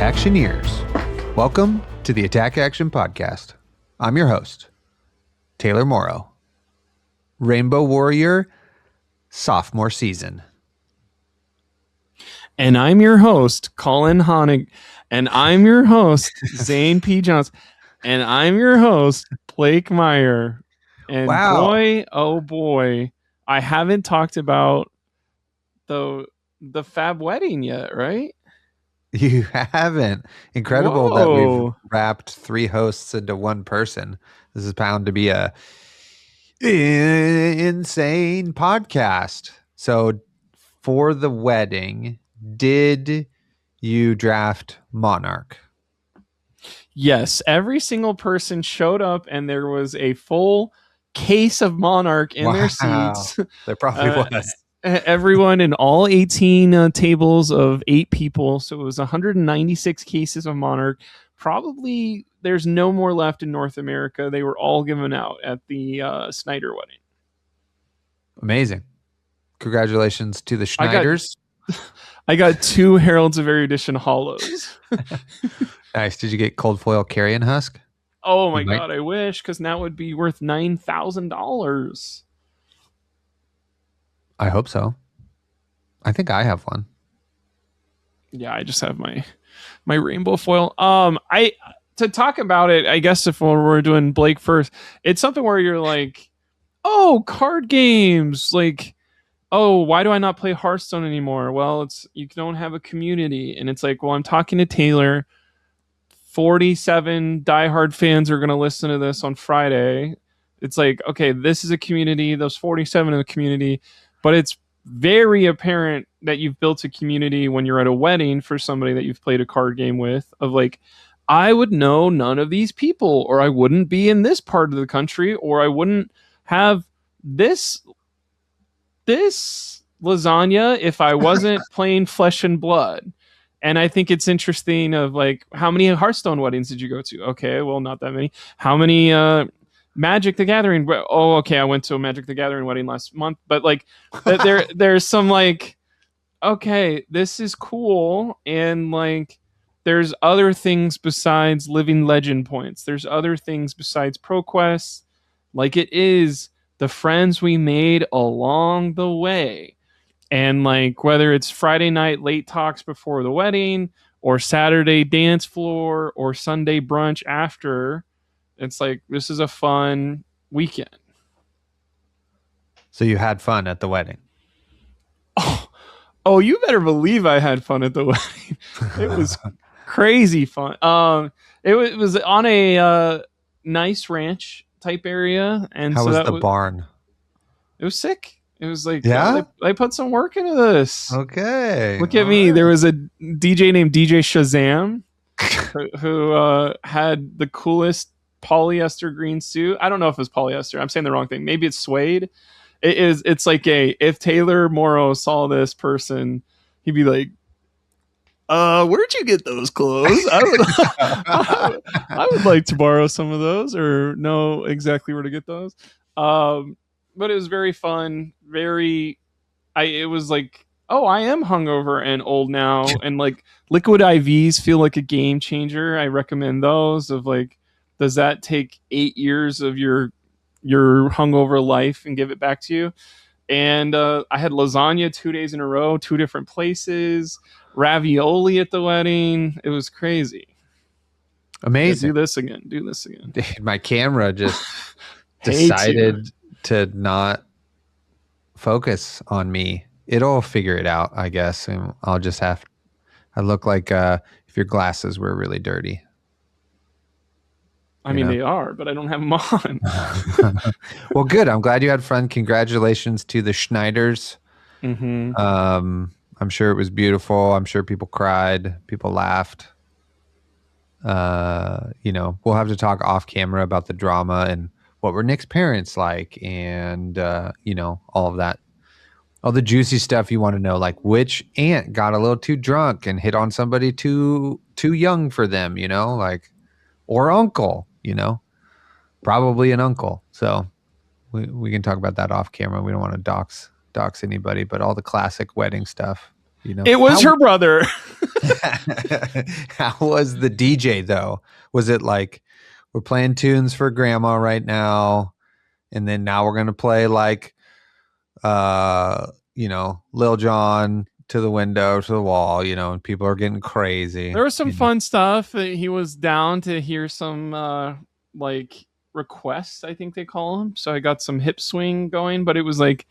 Actioneers, welcome to the Attack Action Podcast. I'm your host, Taylor Morrow, Rainbow Warrior, sophomore season. And I'm your host, Colin Honigman. And I'm your host, Zane P. Jones. And I'm your host, Blake Meyer. And boy, oh boy, I haven't talked about the Fab wedding yet, right? You haven't. Incredible that we've wrapped three hosts into one person. This is bound to be a insane podcast. So for the wedding, did you draft Monarch? Yes, every single person showed up and there was a full case of Monarch in their seats. There probably was. Everyone in all 18 tables of 8 people. So it was 196 cases of Monarch. Probably there's no more left in North America. They were all given out at the Snyder wedding. Amazing. Congratulations to the Schneiders. I got 2 Heralds of Erudition Hollows. Nice. Did you get cold foil carrion husk? Oh my God, I wish, because now would be worth $9,000. I hope so. I think I have one. Yeah, I just have my rainbow foil. To talk about it, I guess if we're doing Blake first, it's something where you're like, oh, card games, like, oh, why do I not play Hearthstone anymore? Well, it's you don't have a community, and it's like, well, I'm talking to Taylor. 47 diehard fans are going to listen to this on Friday. It's like, okay, this is a community. Those 47 in the community. But it's very apparent that you've built a community when you're at a wedding for somebody that you've played a card game with, of like, I would know none of these people, or I wouldn't be in this part of the country, or I wouldn't have this lasagna if I wasn't playing Flesh and Blood. And I think it's interesting of like, how many Hearthstone weddings did you go to? Okay, well, not that many. How many Magic the Gathering? Oh, okay, I went to a Magic the Gathering wedding last month. But like, there's some like, okay, this is cool. And like, there's other things besides Living Legend points. There's other things besides ProQuest. Like, it is the friends we made along the way. And like, whether it's Friday night late talks before the wedding, or Saturday dance floor, or Sunday brunch after, it's like, this is a fun weekend. So you had fun at the wedding? Oh, you better believe I had fun at the wedding. It was crazy fun. It was on a nice ranch type area, and how was the barn? It was sick. It was like, yeah, they put some work into this. Okay. Look at me. Right. There was a DJ named DJ Shazam who had the coolest polyester green suit. I don't know if it's polyester. I'm saying the wrong thing. Maybe it's suede. It's like if Taylor Morrow saw this person, he'd be like, where'd you get those clothes? I would like to borrow some of those, or know exactly where to get those. But it was very fun. It was like, oh, I am hungover and old now. And like, liquid IVs feel like a game changer. I recommend those. Of like, does that take 8 years of your hungover life and give it back to you? And I had lasagna 2 days in a row, 2 different places, ravioli at the wedding. It was crazy. Amazing. Yeah, do this again. Dude, my camera just decided to not focus on me. It'll figure it out, I guess. And I'll just I look like if your glasses were really dirty. I mean, they are, but I don't have them on. Well, good. I'm glad you had fun. Congratulations to the Schneiders. Mm-hmm. I'm sure it was beautiful. I'm sure people cried. People laughed. We'll have to talk off camera about the drama and what were Nick's parents like, and all of that, all the juicy stuff you want to know, like which aunt got a little too drunk and hit on somebody too young for them, like, or uncle, probably an uncle. So we can talk about that off camera. We don't want to dox anybody, but all the classic wedding stuff, It was her brother. How was the DJ though? Was it like we're playing tunes for grandma right now, and then now we're gonna play like Lil Jon to the window, to the wall, and people are getting crazy. There was some fun stuff. He was down to hear some like requests, I think they call them. So I got some hip swing going, but it was like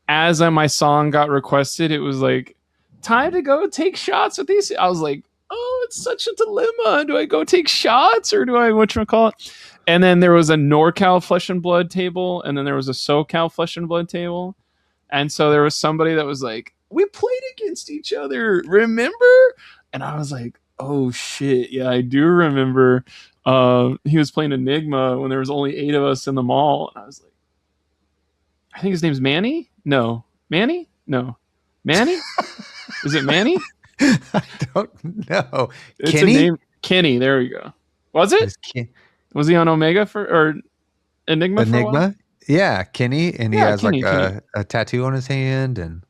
as my song got requested, it was like time to go take shots with these. I was like, oh, it's such a dilemma. Do I go take shots or do I whatchamacallit? And then there was a NorCal Flesh and Blood table, and then there was a SoCal Flesh and Blood table. And so there was somebody that was like, we played against each other, remember? And I was like, oh shit, yeah, I do remember. He was playing Enigma when there was only 8 of us in the mall. And I was like, I think his name's Manny? No. Manny? No. Manny? Is it Manny? I don't know. It's Kenny? a name. Kenny, there we go. Was it? Was he on Omega or Enigma? Enigma? Yeah, Kenny. And he has Kenny. A tattoo on his hand, and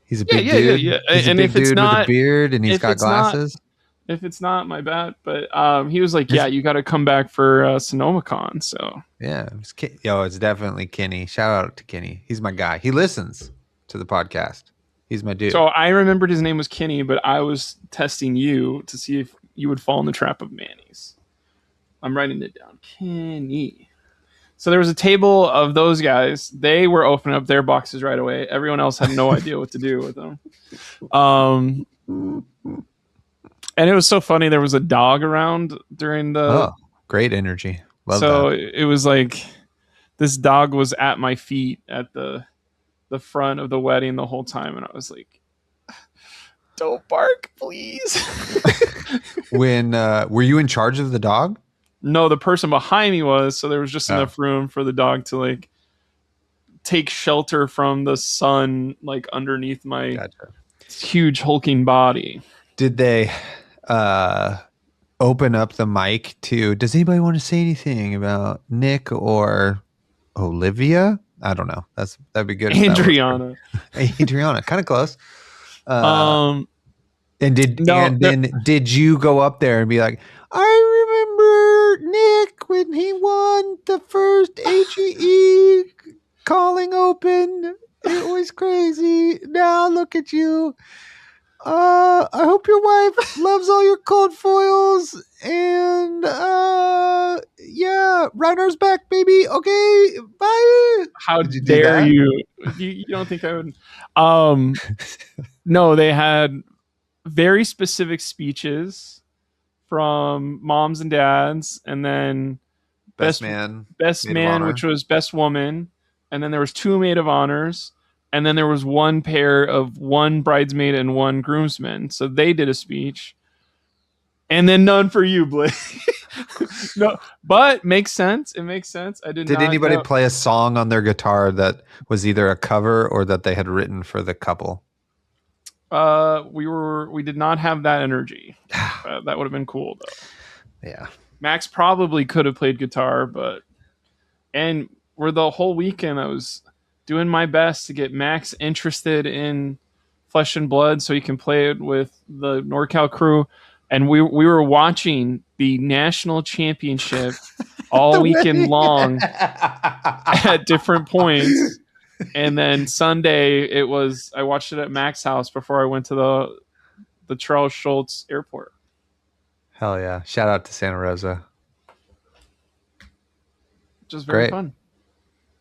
he's a big dude. Yeah. He's and a big dude with a beard, and he's got glasses. If it's not, my bad. But he was like, yeah, you got to come back for SonomaCon. So yeah, it's definitely Kenny. Shout out to Kenny. He's my guy. He listens to the podcast. He's my dude. So I remembered his name was Kenny, but I was testing you to see if you would fall in the trap of Manny's. I'm writing it down. Kenny. So there was a table of those guys. They were opening up their boxes right away. Everyone else had no idea what to do with them. And it was so funny. There was a dog around during the... Oh, great energy. Love so that. It was like this dog was at my feet at the front of the wedding the whole time. And I was like, don't bark, please. When were you in charge of the dog? No, the person behind me was. So there was just enough room for the dog to like take shelter from the sun, like underneath my huge hulking body. Did they open up the mic to, does anybody want to say anything about Nick or Olivia? I don't know. That'd be good. Adriana. Adriana, kind of close. And did you go up there and be like, I remember Nick when he won the first AGE calling open. It was crazy. Now look at you. I hope your wife loves all your cold foils. And yeah, Reiner's back, baby. Okay, bye. How dare you? You don't think I would? No, they had very specific speeches from moms and dads, and then best man, which was best woman, and then there was 2 maid of honors, and then there was 1 pair of 1 bridesmaid and 1 groomsman. So they did a speech, and then none for you, Blake. No, but makes sense. It makes sense. Did anybody play a song on their guitar that was either a cover or that they had written for the couple? We did not have that energy. That would have been cool though. Yeah. Max probably could have played guitar, and for the whole weekend I was doing my best to get Max interested in Flesh and Blood so he can play it with the NorCal crew. And we were watching the national championship all weekend long at different points. And then Sunday I watched it at Max's house before I went to the Charles Schultz Airport. Hell yeah. Shout out to Santa Rosa. Just very fun.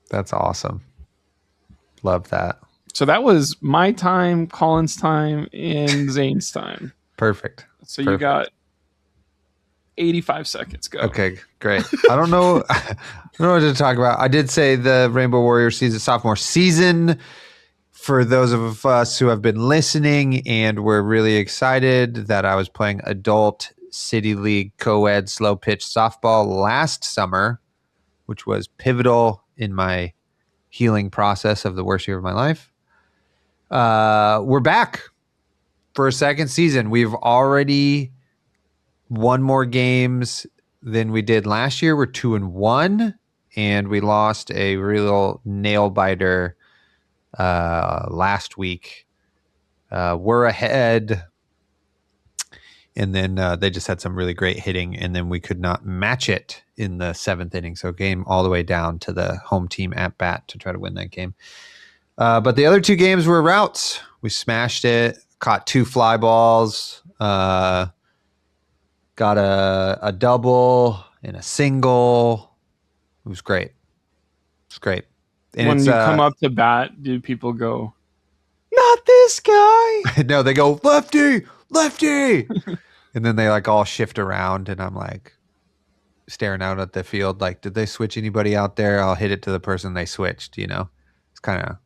That's awesome. Love that. So that was my time, Colin's time, and Zane's time. Perfect. So you got 85 seconds. Go. Okay, great. I don't know what to talk about. I did say the Rainbow Warrior sophomore season. For those of us who have been listening, and we're really excited that I was playing adult City League co-ed slow pitch softball last summer, which was pivotal in my healing process of the worst year of my life. We're back for a second season. We've already won more games than we did last year. We're 2-1, and we lost a real nail biter last week. We're ahead And then they just had some really great hitting, and then we could not match it in the 7th inning. So game all the way down to the home team at bat to try to win that game. But the other 2 games were routes. We smashed it, caught 2 fly balls, got a double and a single. It was great. It's great. And when you come up to bat, do people go, "Not this guy"? No, they go, "Lefty, lefty." And then they like all shift around, and I'm like staring out at the field like, did they switch anybody out there? I'll hit it to the person they switched, you know. It's kind of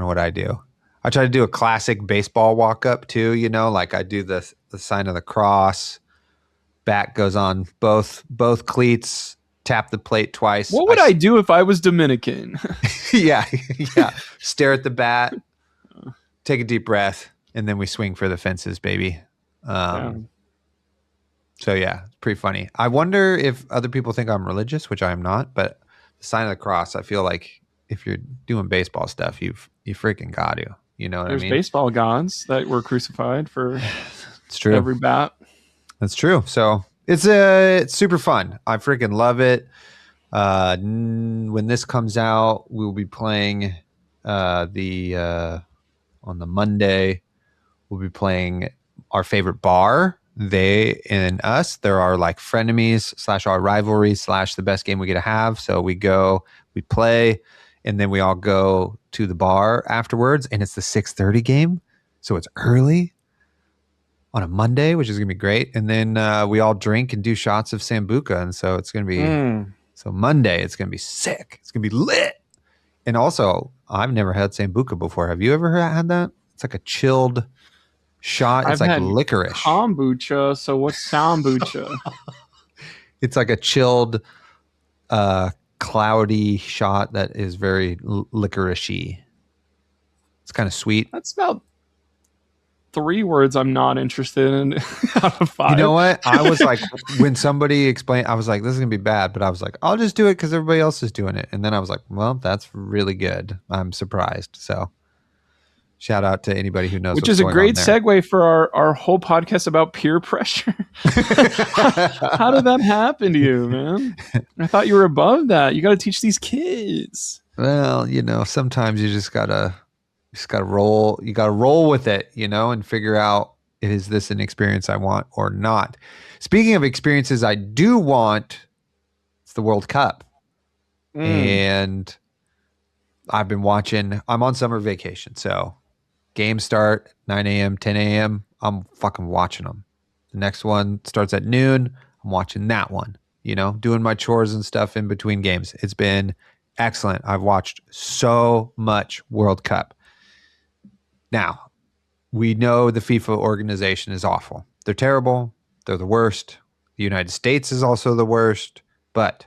what I do. I try to do a classic baseball walk up too, you know, like I do the sign of the cross, bat goes on both cleats, tap the plate twice. What would I do if I was Dominican? Yeah. Stare at the bat, take a deep breath, and then we swing for the fences, baby. So yeah, it's pretty funny. I wonder if other people think I'm religious, which I am not, but the sign of the cross, I feel like if you're doing baseball stuff, you freaking got to, you know what There's I mean? baseball gods that were crucified for it's true. every bat. That's true. So it's super fun. I freaking love it. When this comes out, we'll be playing on the Monday. We'll be playing our favorite bar. They and us, there are like frenemies / our rivalries / the best game we get to have. So we go, we play, and then we all go to the bar afterwards, and it's the 6:30 game. So it's early on a Monday, which is going to be great. And then we all drink and do shots of Sambuca. And so it's going to be, so Monday, it's going to be sick. It's going to be lit. And also, I've never had Sambuca before. Have you ever had that? It's like a chilled shot. It's I've like had licorice. Kombucha. So what's sambucha? It's like a chilled, cloudy shot that is very licoricey. It's kind of sweet. That's about 3 words I'm not interested in out of 5. You know what? I was like, when somebody explained, I was like, this is going to be bad. But I was like, I'll just do it because everybody else is doing it. And then I was like, well, that's really good. I'm surprised. So shout out to anybody who knows. Which is a great segue for our whole podcast about peer pressure. How did that happen to you, man? I thought you were above that. You got to teach these kids. Well, you know, sometimes you just gotta roll. You gotta roll with it, you know, and figure out, is this an experience I want or not? Speaking of experiences I do want, it's the World Cup. And I've been watching. I'm on summer vacation, so games start 9 a.m., 10 a.m. I'm fucking watching them. The next one starts at noon. I'm watching that one, you know, doing my chores and stuff in between games. It's been excellent. I've watched so much World Cup. Now, we know the FIFA organization is awful. They're terrible. They're the worst. The United States is also the worst. But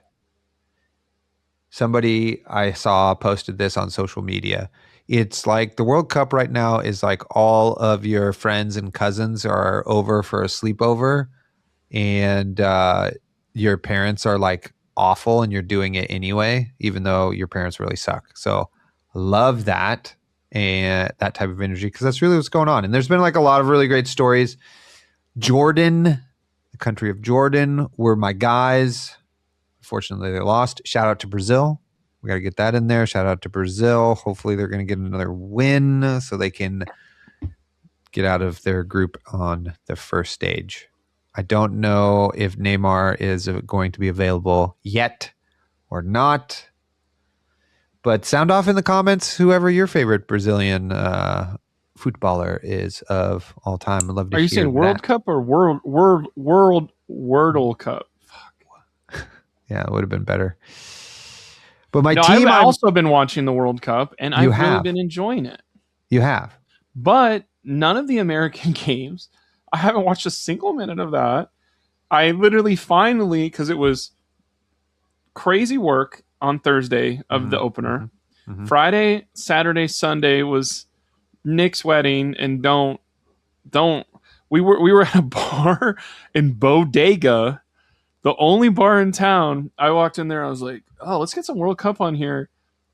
somebody I saw posted this on social media. It's like the World Cup right now is like all of your friends and cousins are over for a sleepover, and your parents are like awful and you're doing it anyway, even though your parents really suck. So love that and that type of energy, because that's really what's going on. And there's been like a lot of really great stories. Jordan, the country of Jordan, were my guys. Unfortunately, they lost. Shout out to Brazil. We got to get that in there. Shout out to Brazil. Hopefully they're going to get another win so they can get out of their group on the first stage. I don't know if Neymar is going to be available yet or not. But sound off in the comments whoever your favorite Brazilian footballer is of all time. I'd love to hear. Are you saying World Cup or Wordle Cup? Fuck. Yeah, it would have been better. But my team, I've also been watching the World Cup, and I've really been enjoying it. You have. But none of the American games, I haven't watched a single minute of that. I literally finally, because it was crazy work on Thursday of the opener. Mm-hmm. Friday, Saturday, Sunday was Nick's wedding, and we were at a bar in Bodega, the only bar in town. I walked in there, I was like, oh, let's get some World Cup on here.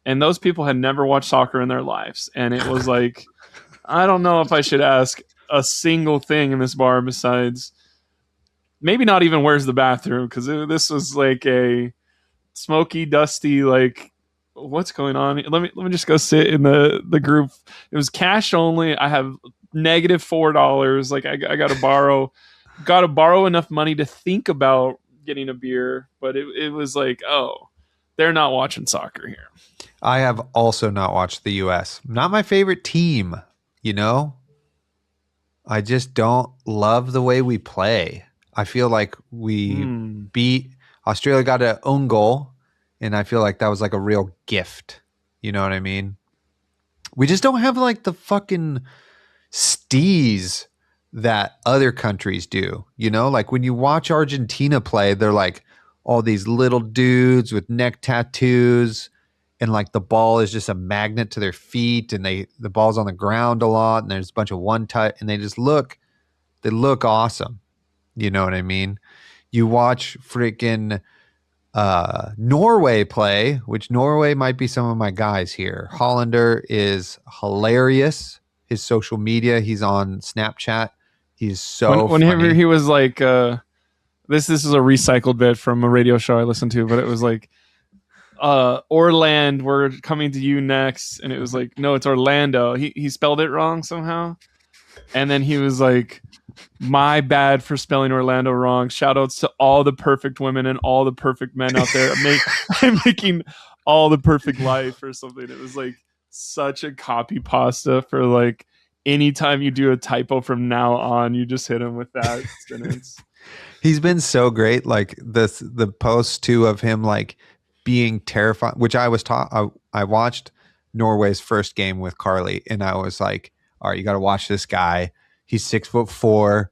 And those people had never watched soccer in their lives. And it was like, I don't know if I should ask a single thing in this bar besides maybe not even where's the bathroom, because this was like a smoky, dusty, like what's going on? Let me just go sit in the group. It was cash only. I have -$4. Like I got to borrow enough money to think about getting a beer, but it was like, oh, they're not watching soccer here. I have also not watched the U.S. Not my favorite team, you know? I just don't love the way we play. I feel like we beat Australia, got an own goal, and I feel like that was like a real gift. You know what I mean? We just don't have like the fucking stees that other countries do. You know, like when you watch Argentina play, they're like all these little dudes with neck tattoos, and like the ball is just a magnet to their feet, and the ball's on the ground a lot, and there's a bunch of one touch, and they look awesome. You know what I mean? You watch freaking Norway play, which Norway might be some of my guys here. Hollander is hilarious. His social media, he's on Snapchat. He's so whenever funny. he was like, this is a recycled bit from a radio show I listened to, but it was like, Orland, we're coming to you next, and it was like, no, it's Orlando. He spelled it wrong somehow, and then he was like, my bad for spelling Orlando wrong. Shout outs to all the perfect women and all the perfect men out there. I'm making all the perfect life or something. It was like such a copy pasta for like anytime you do a typo from now on, you just hit him with that sentence. He's been so great. Like the post too of him like being terrified, which I was taught. I watched Norway's first game with Carly, and I was like, all right, you got to watch this guy. He's 6'4",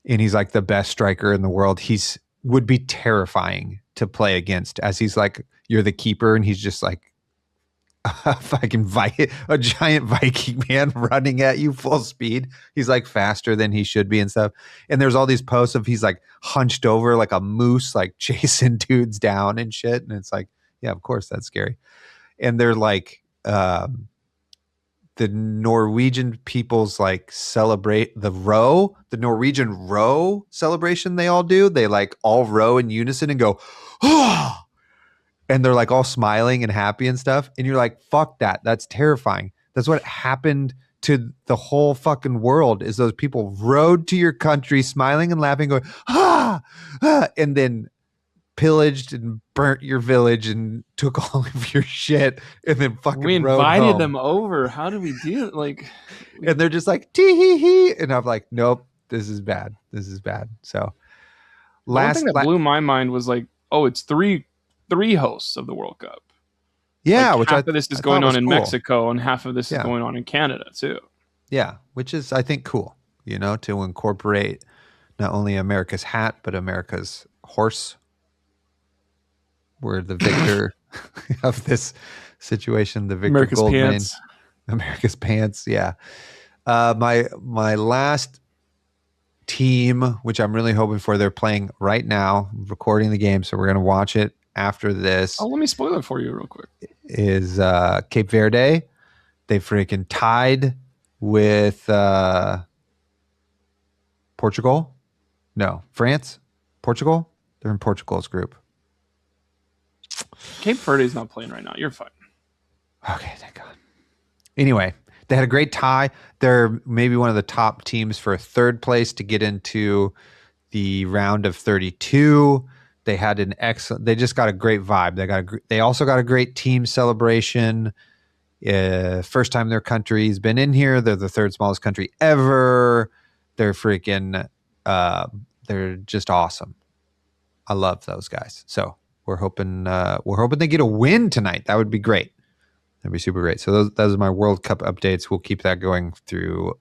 and he's like the best striker in the world. He's would be terrifying to play against, as he's like, you're the keeper, and he's just like a giant Viking man running at you full speed. He's like faster than he should be and stuff. And there's all these posts of he's like hunched over like a moose, like chasing dudes down and shit. And it's like, yeah, of course that's scary. And they're like, the Norwegian people's like celebrate the Norwegian row celebration they all do. They like all row in unison and go, oh, and they're like all smiling and happy and stuff. And you're like, fuck that. That's terrifying. That's what happened to the whole fucking world, is those people rode to your country smiling and laughing, going, and then pillaged and burnt your village and took all of your shit, and then fucking we invited them over. How do we do it? Like, and they're just like, tee hee hee. And I'm like, nope, this is bad. This is bad. So one thing that blew my mind was like, oh, it's three hosts of the World Cup. Yeah, like which half of this is going on in cool. Mexico, and half of this is going on in Canada too. Yeah, which is, I think, cool, you know, to incorporate not only America's hat, but America's horse. We're the victor of this situation, the Victor America's Goldman. pants. America's pants, yeah. My last team, which I'm really hoping for, they're playing right now, recording the game, so we're going to watch it after this. Oh, let me spoil it for you real quick. Is Cape Verde. They freaking tied with Portugal. No, France, Portugal. They're in Portugal's group. Cape Verde's not playing right now. You're fine. Okay, thank God. Anyway, they had a great tie. They're maybe one of the top teams for third place to get into the round of 32. They had an excellent. They just got a great vibe. They also got a great team celebration. First time their country's been in here. They're the third smallest country ever. They're freaking. They're just awesome. I love those guys. So we're hoping they get a win tonight. That would be great. That'd be super great. So those are my World Cup updates. We'll keep that going through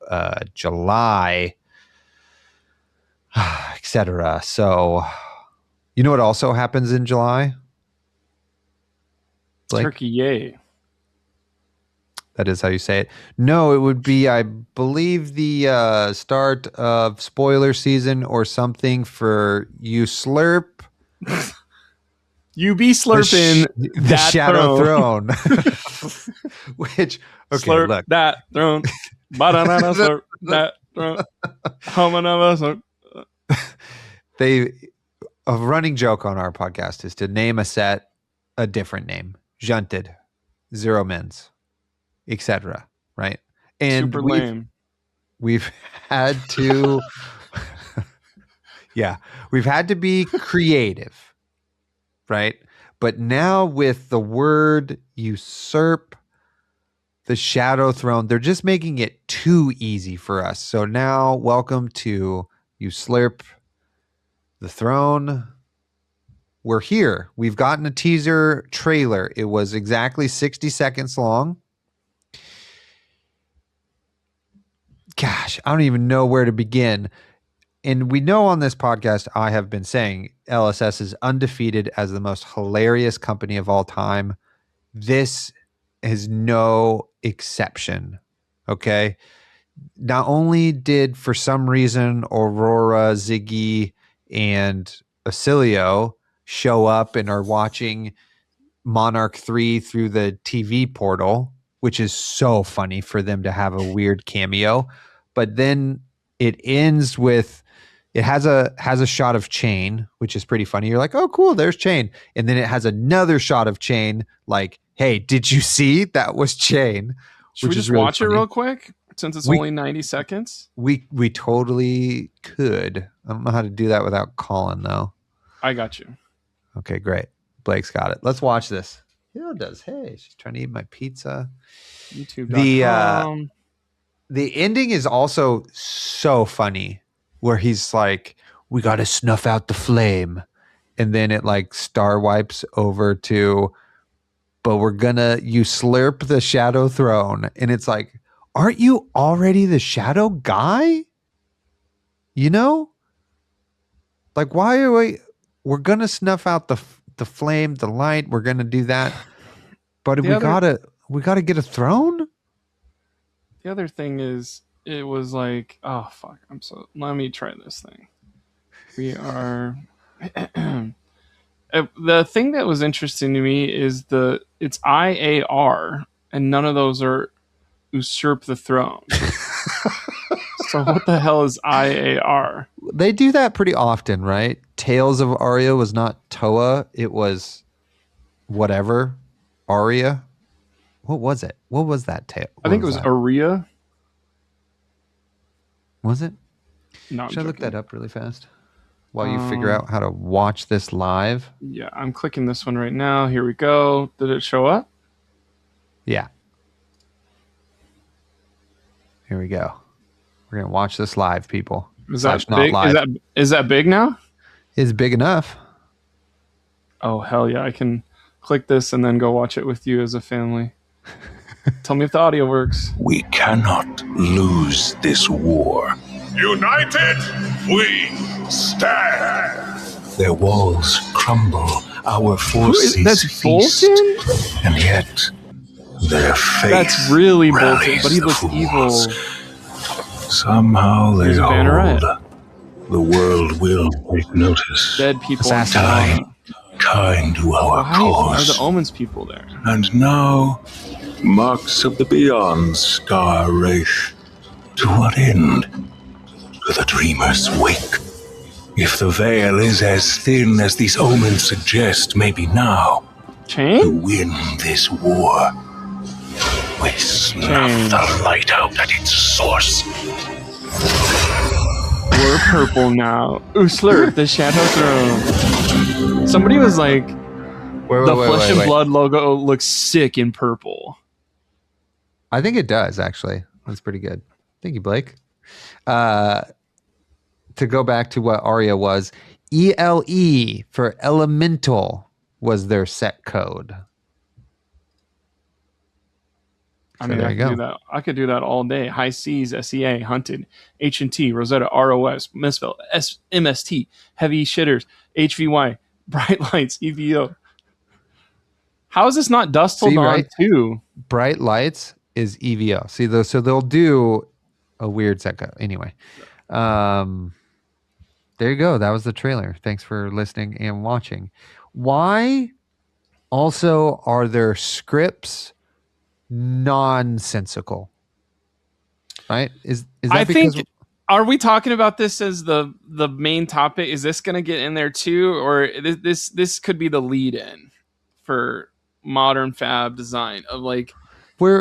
July, etc. So, you know what also happens in July? Turkey, yay. That is how you say it. No, it would be, I believe, the start of spoiler season or something for Uslurp. You be slurping the Shadow Throne. Which, okay, slurp look. that throne. Banana slurp that How many of us? They a running joke on our podcast is to name a set a different name. Junted, Zero Mens, etc. Right? And Super lame. we've had to yeah, we've had to be creative, right? But now with the word usurp, the Shadow Throne, they're just making it too easy for us. So now, welcome to Uslurp the Throne. We're here. We've gotten a teaser trailer. It was exactly 60 seconds long. Gosh, I don't even know where to begin. And we know on this podcast, I have been saying LSS is undefeated as the most hilarious company of all time. This is no exception. Okay. Not only did, for some reason, Aurora, Ziggy, and Basilio show up and are watching Monarch 3 through the TV portal, which is so funny for them to have a weird cameo. But then it ends with, it has a shot of Chain, which is pretty funny. You're like, oh, cool, there's Chain. And then it has another shot of Chain, like, hey, did you see that was Chain? Should we just really watch funny. It real quick? Since it's only 90 seconds? We totally could. I don't know how to do that without Colin, though. I got you. Okay, great. Blake's got it. Let's watch this. Yeah, it does. Hey, she's trying to eat my pizza. YouTube.com. The ending is also so funny, where he's like, we got to snuff out the flame. And then it like star wipes over to, but we're going to usurp the Shadow Throne. And it's like, aren't you already the Shadow guy? You know? Like, why are we're going to snuff out the flame, the light. We're going to do that. But we gotta get a throne? The other thing is, it was like, oh fuck, let me try this thing. We are the thing that was interesting to me is it's IAR, and none of those are usurp the throne. So what the hell is IAR? They do that pretty often, right? Tales of Aria was not Toa, it was whatever. Aria. What was it? What was that tale? I think it was Aria. Was it? No, should I look that up really fast while you figure out how to watch this live? Yeah, I'm clicking this one right now. Here we go. Did it show up? Yeah. Here we go. We're gonna watch this live, people. Is that big? Live. Is that big now? It's big enough. Oh hell yeah! I can click this and then go watch it with you as a family. Tell me if the audio works. We cannot lose this war. United, we stand. Their walls crumble, our forces that's feast, Bolton? And yet their faith. That's really Bolton, but he looks evil. Somehow they hold. The world will take notice. Dead people. Kind to our cause. Are the Omens people there? And now, marks of the beyond scar Wraith. To what end? To the dreamer's wake. If the veil is as thin as these omens suggest, maybe now, to win this war, we snuff the light out at its source. We're purple now. Uslurp, the Shadow Throne. Somebody was like, the Flesh and Blood logo looks sick in purple. I think it does, actually. That's pretty good. Thank you, Blake. To go back to what Aria was, ELE for Elemental was their set code. I mean, I could do that. I could do that all day. High Seas, SEA, Hunted, H&T, Rosetta, ROS, Misspell, MST, Heavy Shitters, HVY, Bright Lights, EVO. How is this not Dust Till Dawn too? Bright Lights is EVO. See, so they'll do a weird set code. Anyway, there you go. That was the trailer. Thanks for listening and watching. Why also are there scripts nonsensical? Right? Is that Are we talking about this as the main topic? Is this going to get in there too, or this could be the lead in for modern fab design of like we're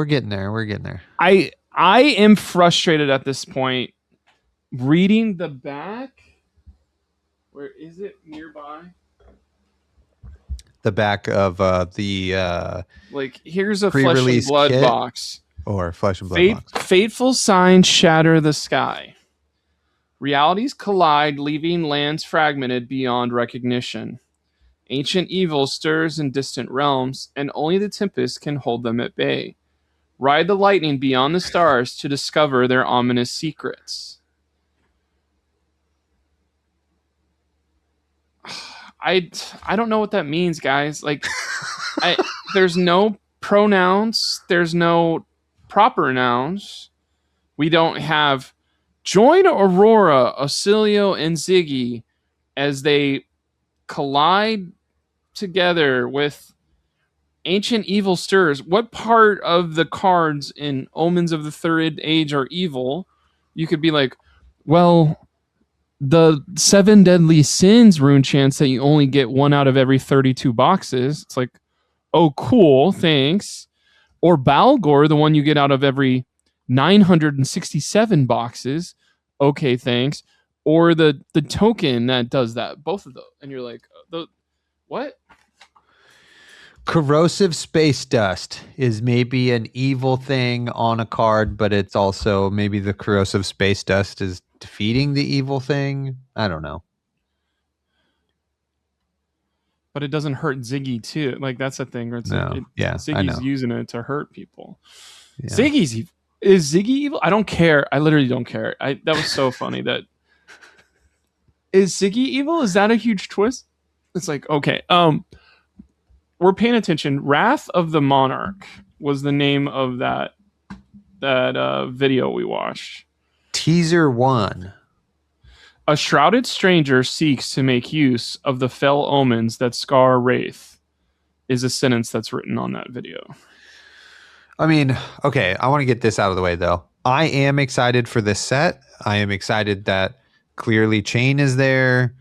getting there. We're getting there. I am frustrated at this point reading the back. Where is it nearby? The back of the like here's a Flesh and pre-release Blood kit box. or Flesh and Blood box. Fateful signs shatter the sky. Realities collide, leaving lands fragmented beyond recognition. Ancient evil stirs in distant realms, and only the Tempest can hold them at bay. Ride the lightning beyond the stars to discover their ominous secrets. I don't know what that means, guys. Like, there's no pronouns. There's no proper nouns. We don't have join Aurora, Ocilio, and Ziggy as they collide together with ancient evil stirs. What part of the cards in Omens of the Third Age are evil? You could be like, well, the 7 deadly sins rune chance that you only get 1 out of every 32 boxes. It's like, oh, cool, thanks. Or Balgor, the one you get out of every 967 boxes. Okay, thanks. Or the token that does that. Both of those. And you're like, what? Corrosive space dust is maybe an evil thing on a card, but it's also maybe the corrosive space dust is defeating the evil thing. I don't know. But it doesn't hurt Ziggy too. Like that's a thing. Where it's Ziggy's using it to hurt people. Yeah. Is Ziggy evil? I don't care. I literally don't care. That was so funny. That is Ziggy evil? Is that a huge twist? It's like, okay, we're paying attention. Wrath of the Monarch was the name of that video we watched. Teaser 1. A shrouded stranger seeks to make use of the fell omens that scar Wraith is a sentence that's written on that video. I mean, okay, I want to get this out of the way, though. I am excited for this set. I am excited that clearly Chain is there.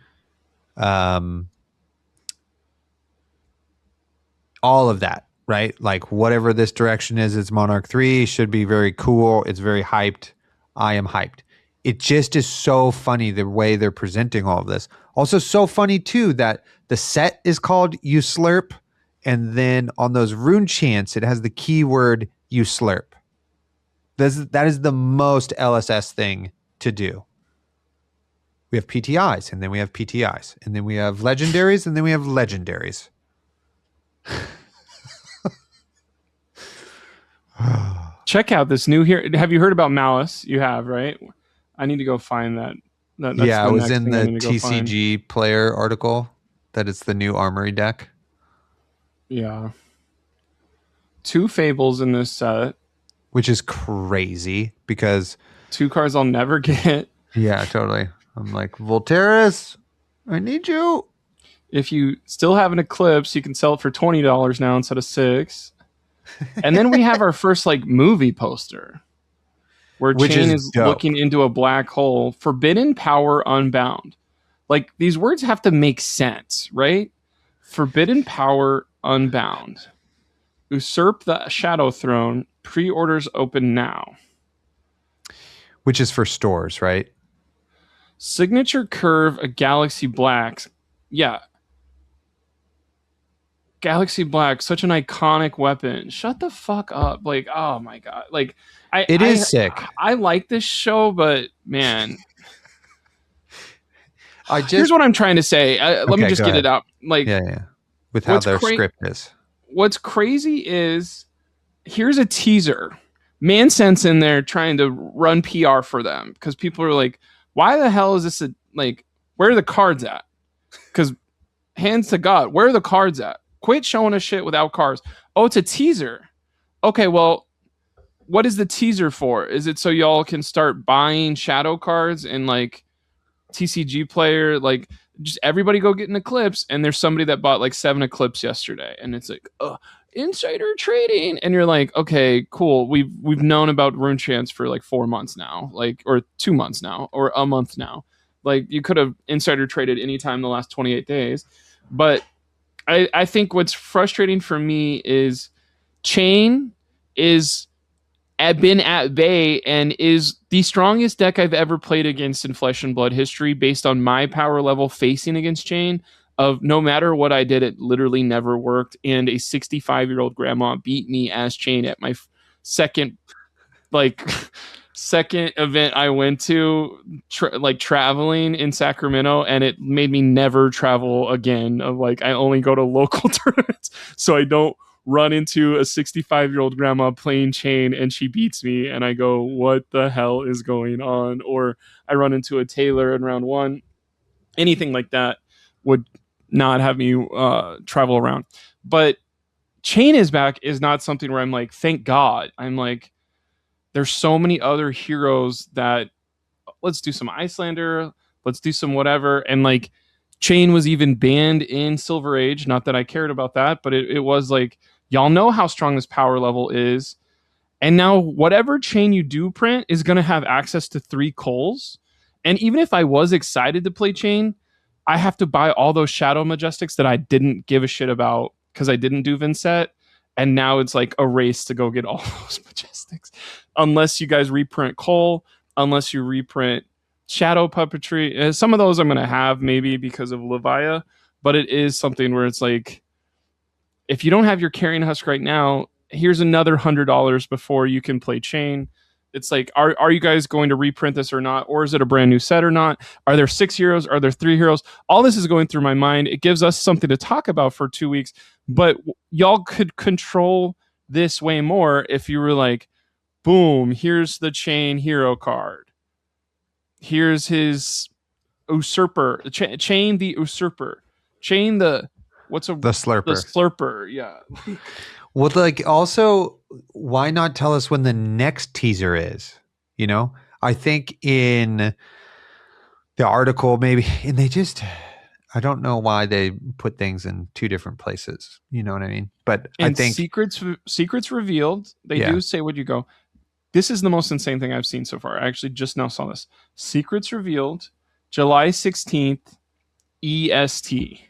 All of that, right? Like, whatever this direction is, it's Monarch 3. Should be very cool. It's very hyped. I am hyped. It just is so funny the way they're presenting all of this. Also, so funny, too, that the set is called Uslurp. And then on those rune chants, it has the keyword Uslurp. That is the most LSS thing to do. We have PTIs, and then we have PTIs, and then we have legendaries, and then we have legendaries. Check out this new here. Have you heard about Malice? You have, right? I need to go find that. That's yeah, it was in the TCG player article that it's the new Armory deck. Yeah. 2 Fables in this set. Which is crazy because 2 cards I'll never get. Yeah, totally. I'm like, Volteris, I need you. If you still have an Eclipse, you can sell it for $20 now instead of $6. And then we have our first like movie poster where Chain is looking into a black hole. Forbidden Power Unbound. Like these words have to make sense, right? Forbidden Power Unbound. Usurp the Shadow Throne. Pre-orders open now. Which is for stores, right? Signature Curve, a Galaxy Black. Yeah. Galaxy Black, such an iconic weapon. Shut the fuck up. Like, oh my God. Like, it is sick. I like this show, but man. Here's what I'm trying to say. Let me just get it out. Like, yeah. With how their script is. What's crazy is here's a teaser. Mansense in there trying to run PR for them because people are like, why the hell is this where are the cards at? Because hands to God, where are the cards at? Quit showing us shit without cards. Oh, it's a teaser. Okay, well, what is the teaser for? Is it so y'all can start buying shadow cards and like TCG player, like just everybody go get an Eclipse, and there's somebody that bought like 7 Eclipse yesterday, and it's like, insider trading, and you're like, okay, cool. We've known about Rune Chance for like 4 months now, like, or 2 months now, or a month now. Like, you could have insider traded anytime in the last 28 days. But I think what's frustrating for me is Chain is been at bay and is the strongest deck I've ever played against in Flesh and Blood history based on my power level facing against Chain. Of no matter what I did, it literally never worked. And a 65-year-old grandma beat me as Chain at my second event I went to, traveling in Sacramento, and it made me never travel again. Of like, I only go to local tournaments, so I don't run into a 65-year-old grandma playing Chain and she beats me, and I go, what the hell is going on? Or I run into a Taylor in round 1. Anything like that would not have me travel around. But Chain is back is not something where I'm like, thank God. I'm like, there's so many other heroes that let's do some Icelander, let's do some whatever. And like, Chain was even banned in Silver Age. Not that I cared about that, but it was like, y'all know how strong this power level is. And now whatever Chain you do print is going to have access to 3 Coals. And even if I was excited to play Chain, I have to buy all those Shadow Majestics that I didn't give a shit about because I didn't do Vincent. And now it's like a race to go get all those Majestics. Unless you guys reprint Cole, unless you reprint Shadow Puppetry. Some of those I'm going to have maybe because of Levia. But it is something where it's like, if you don't have your Carrion Husk right now, here's another $100 before you can play Chain. It's like, are you guys going to reprint this or not? Or is it a brand new set or not? Are there 6 heroes? Are there 3 heroes? All this is going through my mind. It gives us something to talk about for 2 weeks. But y'all could control this way more if you were like, boom, here's the Chain hero card. Here's his Usurper. Chain the Usurper. Chain the... the Slurper. The Slurper, yeah. Well, like, also, why not tell us when the next teaser is? You know, I think in the article, maybe, and I don't know why they put things in 2 different places. You know what I mean? But and I think secrets revealed. They do say what you go. This is the most insane thing I've seen so far. I actually just now saw this. Secrets revealed, July 16th, EST.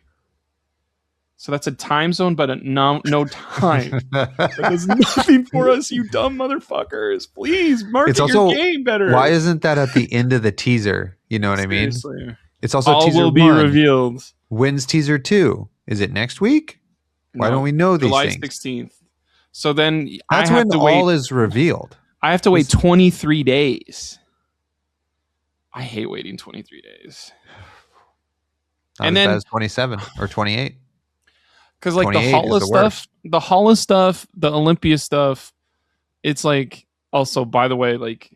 So that's a time zone, but no time. That does nothing for us, you dumb motherfuckers. Please market your game better. Why isn't that at the end of the teaser? You know what Seriously. I mean? It's also all teaser will be 1. revealed. When's teaser 2? Is it next week? Why don't we know these July things? 16th. So then that's I have when to wait. all is revealed. I have to wait 23 days. I hate waiting 23 days. Not and as then bad as 27 or 28. Because like the Hala stuff, the Olympia stuff, it's like, also, by the way, like,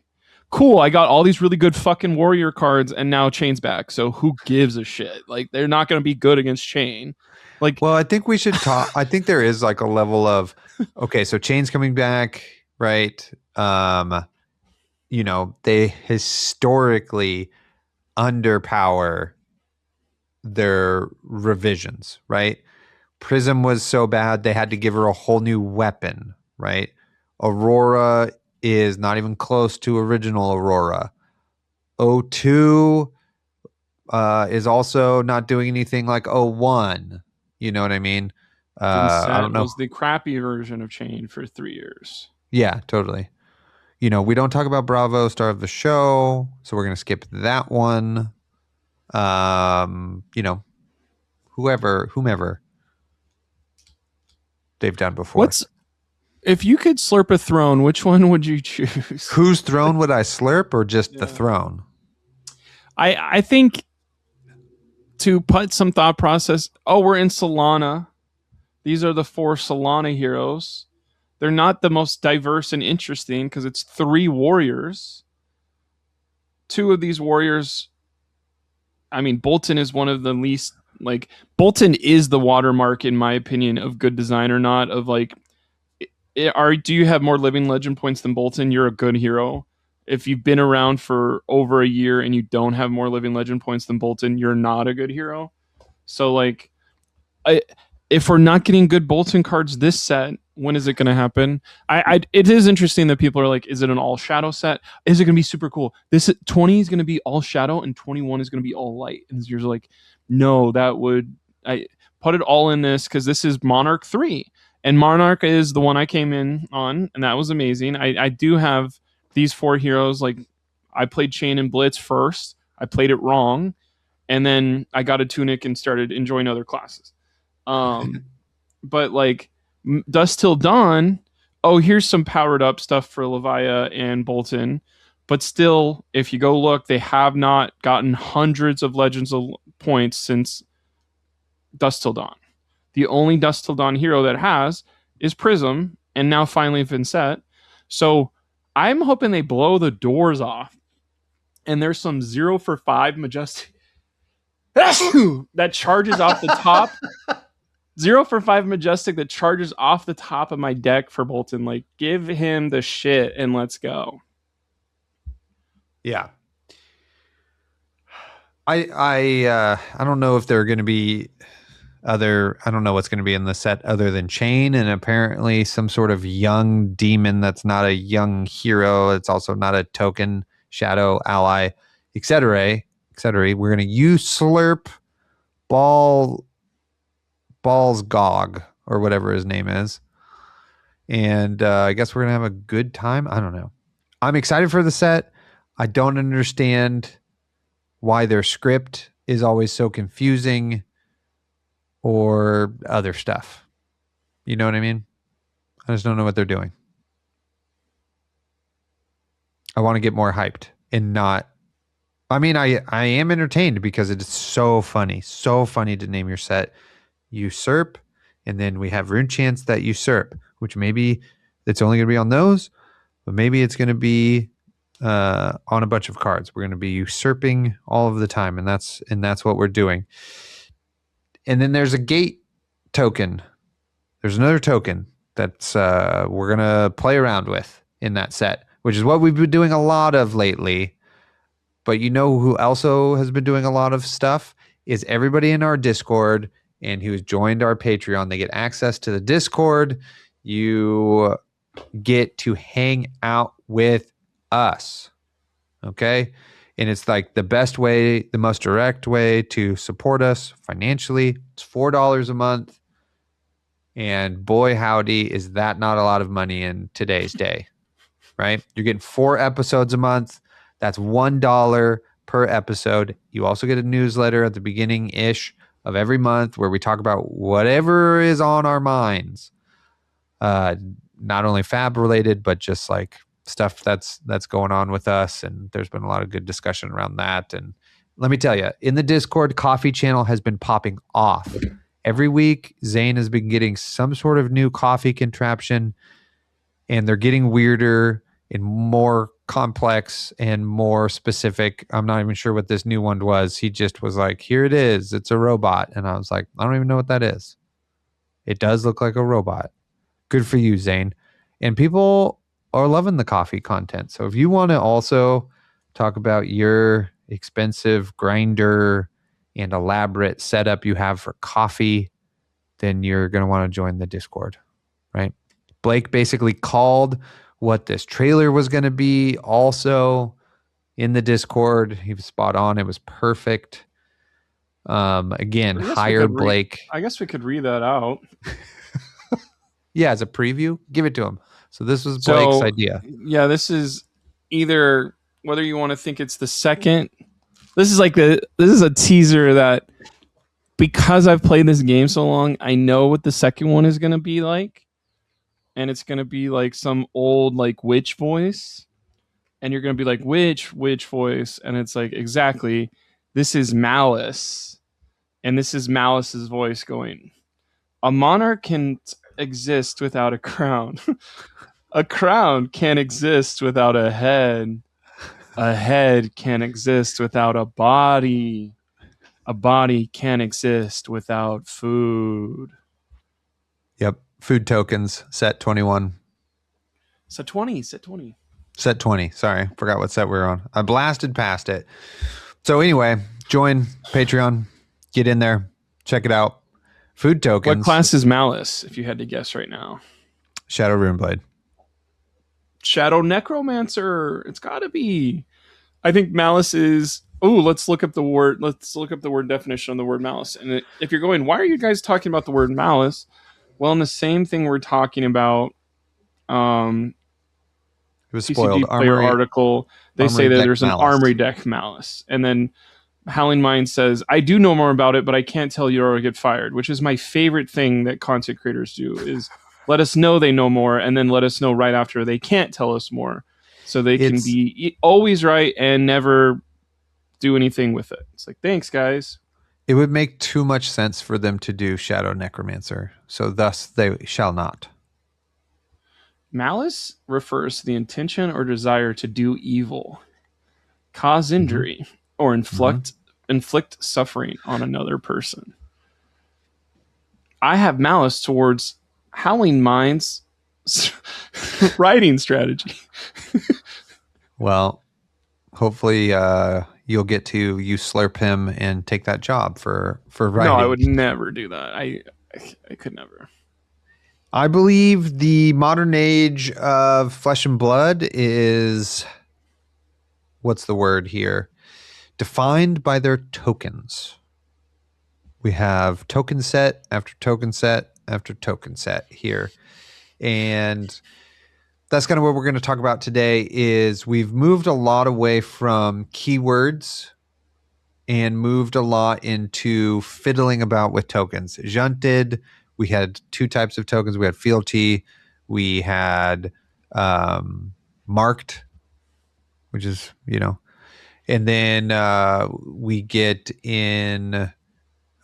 cool, I got all these really good fucking warrior cards and now Chain's back. So who gives a shit? Like, they're not going to be good against Chain. Like, well, I think we should talk. I think there is like a level of, okay, so Chain's coming back, right? You know, they historically underpower their revisions, right? Prism was so bad they had to give her a whole new weapon, right? Aurora is not even close to original Aurora. O2 is also not doing anything like O1. You know what I mean? I don't know. Was the crappy version of Chain for 3 years. Yeah, totally. You know, we don't talk about Bravo, star of the show, so we're going to skip that one. You know, whomever they've done before. If you could slurp a throne, which one would you choose? Whose throne would I slurp, or just the throne? I think to put some thought process. Oh, we're in Solana. These are the 4 Solana heroes. They're not the most diverse and interesting because it's 3 warriors. 2 of these warriors, I mean, Bolton is one of the least, like, Bolton is the watermark, in my opinion, of good design or not. Of like, do you have more living legend points than Bolton? You're a good hero. If you've been around for over a year and you don't have more living legend points than Bolton, you're not a good hero. So like, if we're not getting good Bolton cards this set, when is it going to happen? It is interesting that people are like, is it an all shadow set? Is it going to be super cool? This 20 is going to be all shadow and 21 is going to be all light. And you're like, no, I put it all in this because this is Monarch 3. And Monarch is the one I came in on, and that was amazing. I do have these 4 heroes. Like, I played Chain and Blitz first. I played it wrong. And then I got a Tunic and started enjoying other classes. But like Dusk Till Dawn, oh, here's some powered up stuff for Levia and Bolton. But still, if you go look, they have not gotten hundreds of Legends of points since Dusk Till Dawn. The only Dusk Till Dawn hero that has is Prism, and now finally Vincent. So I'm hoping they blow the doors off. And there's some 0 for 5 Majestic that charges off the top. 0 for 5 Majestic that charges off the top of my deck for Bolton. Like, give him the shit and let's go. Yeah. I don't know if there are going to be I don't know what's going to be in the set other than Chain, and apparently some sort of young demon that's not a young hero. It's also not a token shadow ally, etc. etc. We're going to Uslurp Balls Gog or whatever his name is. And I guess we're going to have a good time. I don't know. I'm excited for the set. I don't understand why their script is always so confusing or other stuff. You know what I mean? I just don't know what they're doing. I want to get more hyped and not... I mean, I am entertained because it is so funny. So funny to name your set Usurp, and then we have Rune Chance that Usurp, which maybe it's only going to be on those, but maybe it's going to be on a bunch of cards. We're going to be usurping all of the time, and that's what we're doing. And then there's a gate token. There's another token that's we're going to play around with in that set, which is what we've been doing a lot of lately. But you know who also has been doing a lot of stuff is everybody in our Discord and who's joined our Patreon. They get access to the Discord. You get to hang out with us. Okay? And it's like the best way, the most direct way to support us financially. It's $4 a month. And boy, howdy, is that not a lot of money in today's day, right? You're getting 4 episodes a month. That's $1 per episode. You also get a newsletter at the beginning-ish of every month where we talk about whatever is on our minds. Not only fab related, but just like stuff that's going on with us. And there's been a lot of good discussion around that. And let me tell you, in the Discord, coffee channel has been popping off. Every week, Zane has been getting some sort of new coffee contraption, and they're getting weirder and more complex and more specific. I'm not even sure what this new one was. He just was like, here it is. It's a robot. And I was like, I don't even know what that is. It does look like a robot. Good for you, Zane. And people are loving the coffee content. So if you want to also talk about your expensive grinder and elaborate setup you have for coffee, then you're going to want to join the Discord, right? Blake basically called what this trailer was going to be also in the Discord. He was spot on. It was perfect. Again, hire Blake. I guess we could read that out. Yeah, as a preview, give it to him. So this was Blake's idea. Yeah, this is either whether you want to think it's the second. This is a teaser that because I've played this game so long, I know what the second one is going to be like. And it's going to be like some old like witch voice. And you're going to be like, which voice? And it's like, exactly. This is Malice. And this is Malice's voice going, a monarch can exist without a crown. A crown can't exist without a head. A head can't exist without a body. A body can't exist without food. Yep. Food tokens, set 21. Set 20, set 20. Set 20. Sorry, forgot what set we were on. I blasted past it. So anyway, join Patreon. Get in there. Check it out. Food tokens. What class is Malice, if you had to guess right now? Shadow Runeblade. Shadow Necromancer. It's got to be. I think malice is. Oh, let's look up the word. Let's look up the word definition on the word malice. And if you're going, why are you guys talking about the word malice? Well, in the same thing we're talking about, It was TCG spoiled. player article, they say that there's an armory deck malice. And then Howling Mind says, I do know more about it, but I can't tell you or I'll get fired, which is my favorite thing that content creators do is let us know they know more and then let us know right after they can't tell us more. So they can be always right and never do anything with it. It's like, thanks, guys. It would make too much sense for them to do Shadow Necromancer. So thus they shall not. Malice refers to the intention or desire to do evil, cause injury, or inflict suffering on another person. I have malice towards Howling Mind's writing strategy. Well, hopefully you'll get to Uslurp him and take that job for writing. No, I would never do that. I could never. I believe the modern age of Flesh and Blood is, what's the word here? Defined by their tokens. We have token set after token set after token set here. And that's kind of what we're going to talk about today is we've moved a lot away from keywords and moved a lot into fiddling about with tokens. Junted, we had two types of tokens. We had fealty. We had marked, which is, and then we get in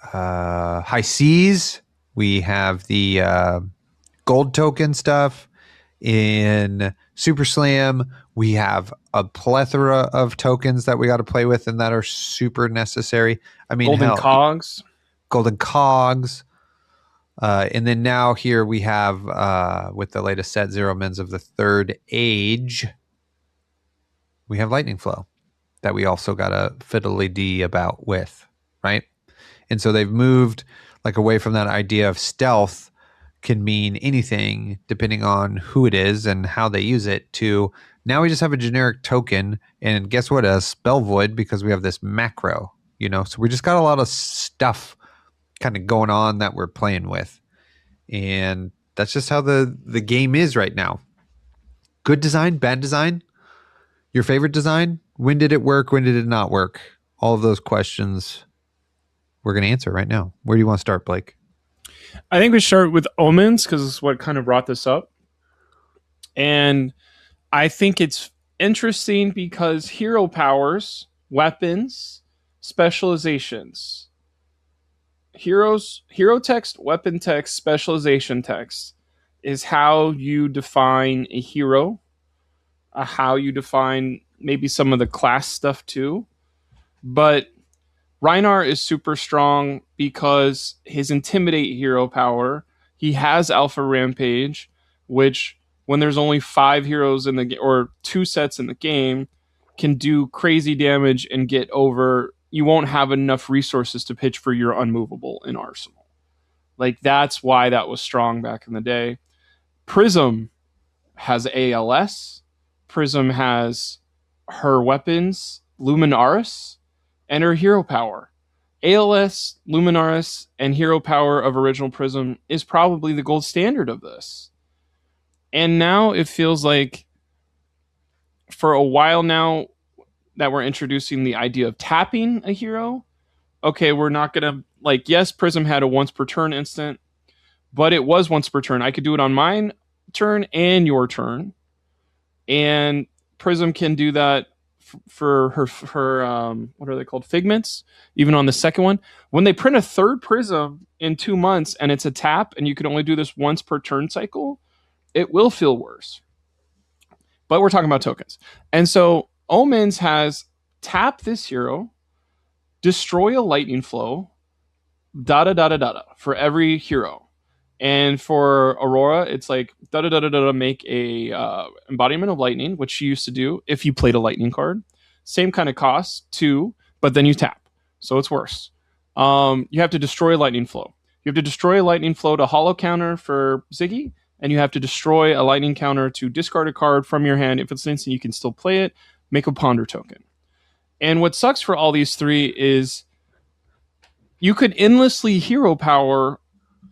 high seas. We have the gold token stuff. In Super Slam, we have a plethora of tokens that we got to play with and that are super necessary. I mean, golden cogs. And then now here we have, with the latest set, Zero Mens of the Third Age, we have Lightning Flow that we also got a fiddly-dee about with, right? And so they've moved like away from that idea of stealth can mean anything depending on who it is and how they use it to now we just have a generic token and guess what? A spell void because we have this macro, so we just got a lot of stuff kind of going on that we're playing with. And that's just how the game is right now. Good design, bad design, your favorite design, when did it work? When did it not work? All of those questions we're going to answer right now. Where do you want to start, Blake? I think we start with omens because it's what kind of brought this up. And I think it's interesting because hero powers, weapons, specializations, hero text, weapon text, specialization text is how you define a hero, how you define maybe some of the class stuff too. But Rhinar is super strong because his Intimidate hero power, he has Alpha Rampage, which when there's only 5 heroes in the game, or 2 sets in the game, can do crazy damage and get over. You won't have enough resources to pitch for your unmovable in Arsenal. Like, that's why that was strong back in the day. Prism has ALS. Prism has her weapons, Luminaris, and her hero power. ALS, Luminaris, and hero power of original Prism is probably the gold standard of this. And now it feels like for a while now that we're introducing the idea of tapping a hero. Okay, we're not going to, like, yes, Prism had a once per turn instant, but it was once per turn. I could do it on mine turn and your turn. And Prism can do that for her what are they called, figments, even on the second one. When they print a third Prism in 2 months and it's a tap and you can only do this once per turn cycle, it will feel worse. But we're talking about tokens. And so Omens has tap this hero, destroy a lightning flow, for every hero. And for Aurora, it's like make a embodiment of lightning, which she used to do if you played a lightning card. Same kind of cost, 2, but then you tap. So it's worse. You have to destroy lightning flow. You have to destroy a lightning flow to hollow counter for Ziggy, and you have to destroy a lightning counter to discard a card from your hand. If it's an instant, you can still play it. Make a ponder token. And what sucks for all these three is you could endlessly hero power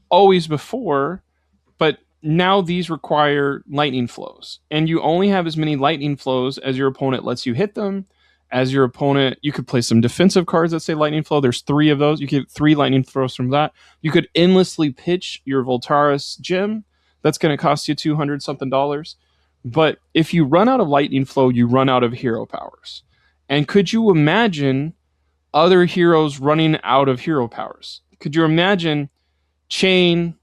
always before, but now these require lightning flows. And you only have as many lightning flows as your opponent lets you hit them. As your opponent, you could play some defensive cards that say lightning flow. There's 3 of those. You get 3 lightning throws from that. You could endlessly pitch your Voltaris gem. That's going to cost you $200 something. But if you run out of lightning flow, you run out of hero powers. And could you imagine other heroes running out of hero powers? Could you imagine Chain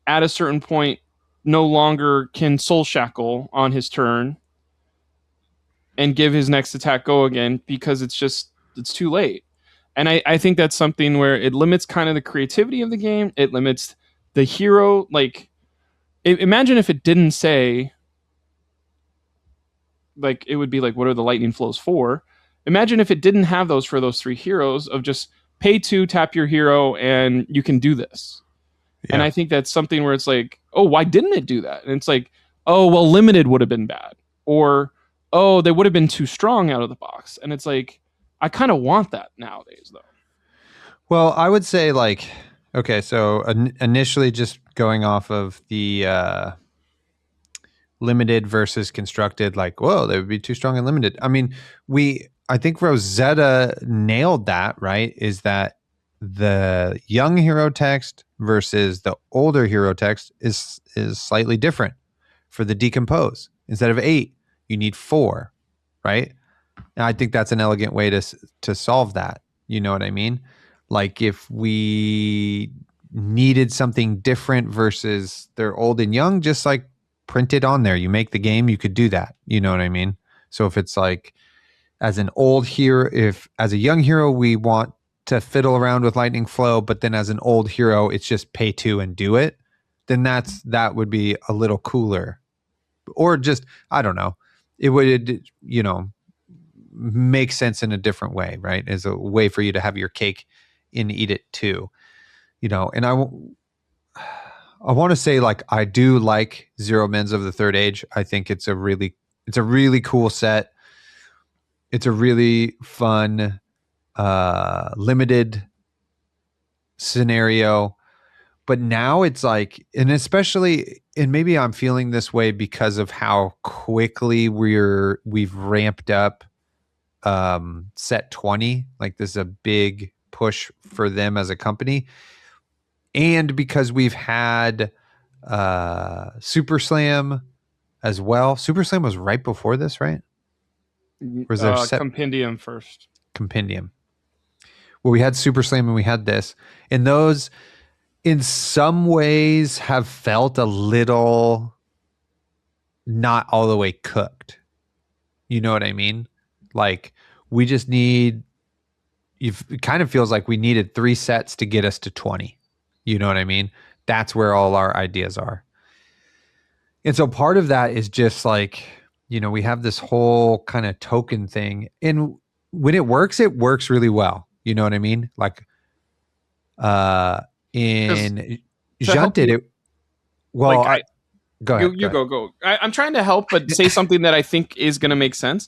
at a certain point no longer can Soul Shackle on his turn and give his next attack go again because it's too late? And I think that's something where it limits kind of the creativity of the game. It limits the hero. Like, imagine if it didn't say, like, it would be like, what are the lightning flows for? Imagine if it didn't have those for those 3 heroes of just pay 2, tap your hero, and you can do this. Yeah. And I think that's something where it's like, oh, why didn't it do that? And it's like, oh, well, limited would have been bad. Or, oh, they would have been too strong out of the box. And it's like, I kind of want that nowadays, though. Well, I would say, like, okay, so initially just going off of the limited versus constructed, like, whoa, they would be too strong and limited. I mean, I think Rosetta nailed that, right? Is that the young hero text versus the older hero text is slightly different. For the decompose, instead of 8, you need 4, right? And I think that's an elegant way to solve that. You know what I mean? Like, if we needed something different versus they're old and young, just like print it on there. You make the game, you could do that. You know what I mean? So if it's like, as an old hero, if as a young hero we want to fiddle around with lightning flow, but then as an old hero it's just pay 2 and do it, then that would be a little cooler. Or just, I don't know, it would, make sense in a different way, right? As a way for you to have your cake and eat it too, and I want to say, like, I do like Zero Men's of the Third Age. I think it's a really cool set. It's a really fun, limited scenario. But now it's like, and especially, and maybe I'm feeling this way because of how quickly we've ramped up set 20. Like, this is a big push for them as a company. And because we've had Super Slam as well. Super Slam was right before this, right? Or was there Compendium first? Compendium. Well, we had Super Slam and we had this. And those, in some ways, have felt a little not all the way cooked. You know what I mean? Like, we just need, it kind of feels like we needed 3 sets to get us to 20. You know what I mean? That's where all our ideas are. And so part of that is just like, we have this whole kind of token thing. And when it works really well. You know what I mean? Like, in Junted, it, well, like go ahead. Go. I'm trying to help, but say something that I think is going to make sense.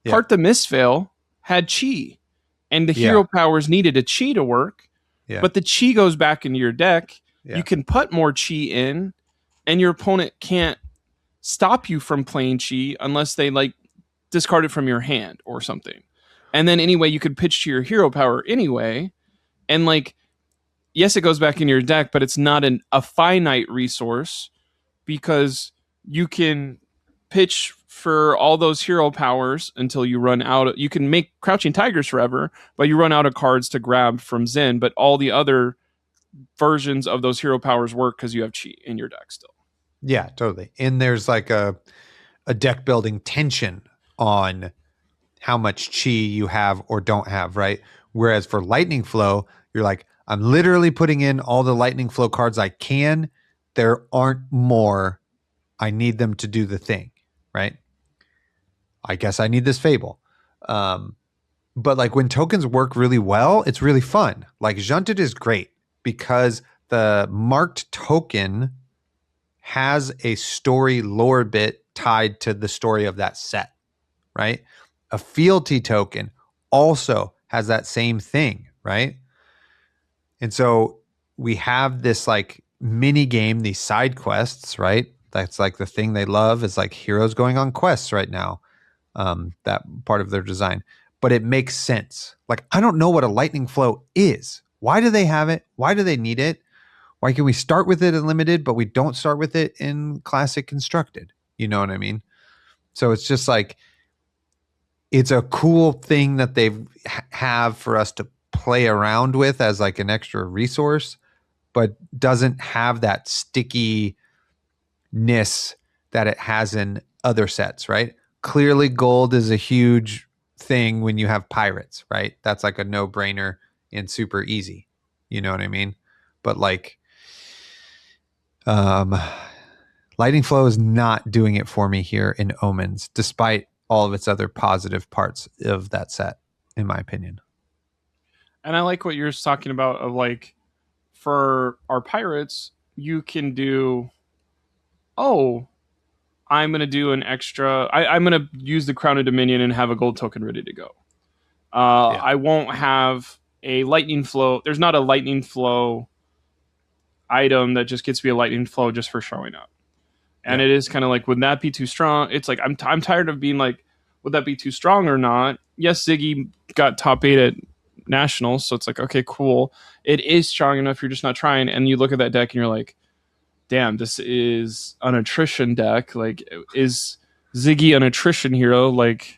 Yeah. Heart the Mistveil had chi, and the hero powers needed a chi to work. Yeah. But the chi goes back into your deck. Yeah. You can put more chi in, and your opponent can't stop you from playing chi unless they, like, discard it from your hand or something. And then anyway, you could pitch to your hero power anyway. And, like, yes, it goes back in your deck, but it's not a finite resource, because you can pitch for all those hero powers until you run out. You can make Crouching Tigers forever, but you run out of cards to grab from Zen. But all the other versions of those hero powers work because you have chi in your deck still. Yeah, totally. And there's like a deck building tension on how much chi you have or don't have, right? Whereas for Lightning Flow, you're like, I'm literally putting in all the Lightning Flow cards I can. There aren't more. I need them to do the thing, right? I guess I need this Fable. But like, when tokens work really well, it's really fun. Like, Junted is great because the marked token has a story lore bit tied to the story of that set, right? A fealty token also has that same thing, right? And so we have this like mini game, these side quests, right? That's like the thing they love is like heroes going on quests right now. That part of their design, but it makes sense. Like, I don't know what a lightning flow is. Why do they have it? Why do they need it? Why can we start with it in limited, but we don't start with it in classic constructed? You know what I mean? So it's just like, it's a cool thing that they have for us to play around with as like an extra resource, but doesn't have that stickiness that it has in other sets, right? Clearly gold is a huge thing when you have pirates, right? That's like a no-brainer and super easy. You know what I mean? But like Lightning Flow is not doing it for me here in Omens, despite all of its other positive parts of that set, in my opinion. And I like what you're talking about of like, for our pirates, you can do, oh, I'm going to do an extra, I'm going to use the Crown of Dominion and have a gold token ready to go. I won't have a lightning flow. There's not a lightning flow item that just gets me a lightning flow just for showing up. And it is kind of like, would that be too strong? It's like, I'm tired of being like, would that be too strong or not? Yes, Ziggy got top 8 at Nationals, so it's like, okay, cool. It is strong enough, you're just not trying. And you look at that deck and you're like, damn, this is an attrition deck. Like, is Ziggy an attrition hero? Like,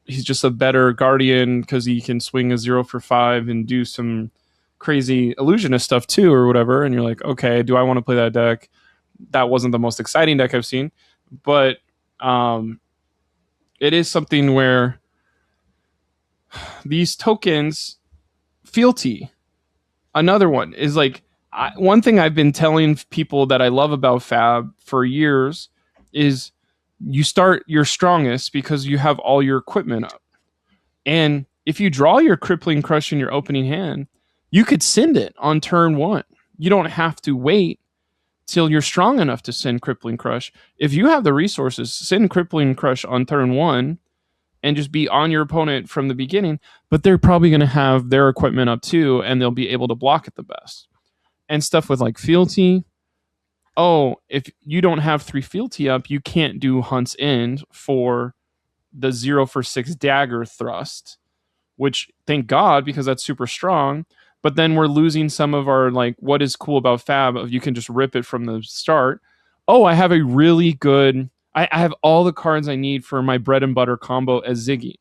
he's just a better Guardian because he can swing a 0 for 5 and do some crazy illusionist stuff too or whatever. And you're like, okay, do I want to play that deck? That wasn't the most exciting deck I've seen, but it is something where these tokens, fealty, another one is like, one thing I've been telling people that I love about Fab for years is you start your strongest because you have all your equipment up. And if you draw your Crippling Crush in your opening hand, you could send it on turn 1. You don't have to wait till you're strong enough to send Crippling Crush. If you have the resources, send Crippling Crush on turn 1 and just be on your opponent from the beginning, but they're probably going to have their equipment up too, and they'll be able to block it the best. And stuff with like fealty. Oh, if you don't have 3 fealty up, you can't do Hunt's End for the 0 for 6 dagger thrust, which thank God, because that's super strong. But then we're losing some of our, like, what is cool about Fab of you can just rip it from the start. Oh, I have a really good, I have all the cards I need for my bread and butter combo as Ziggy.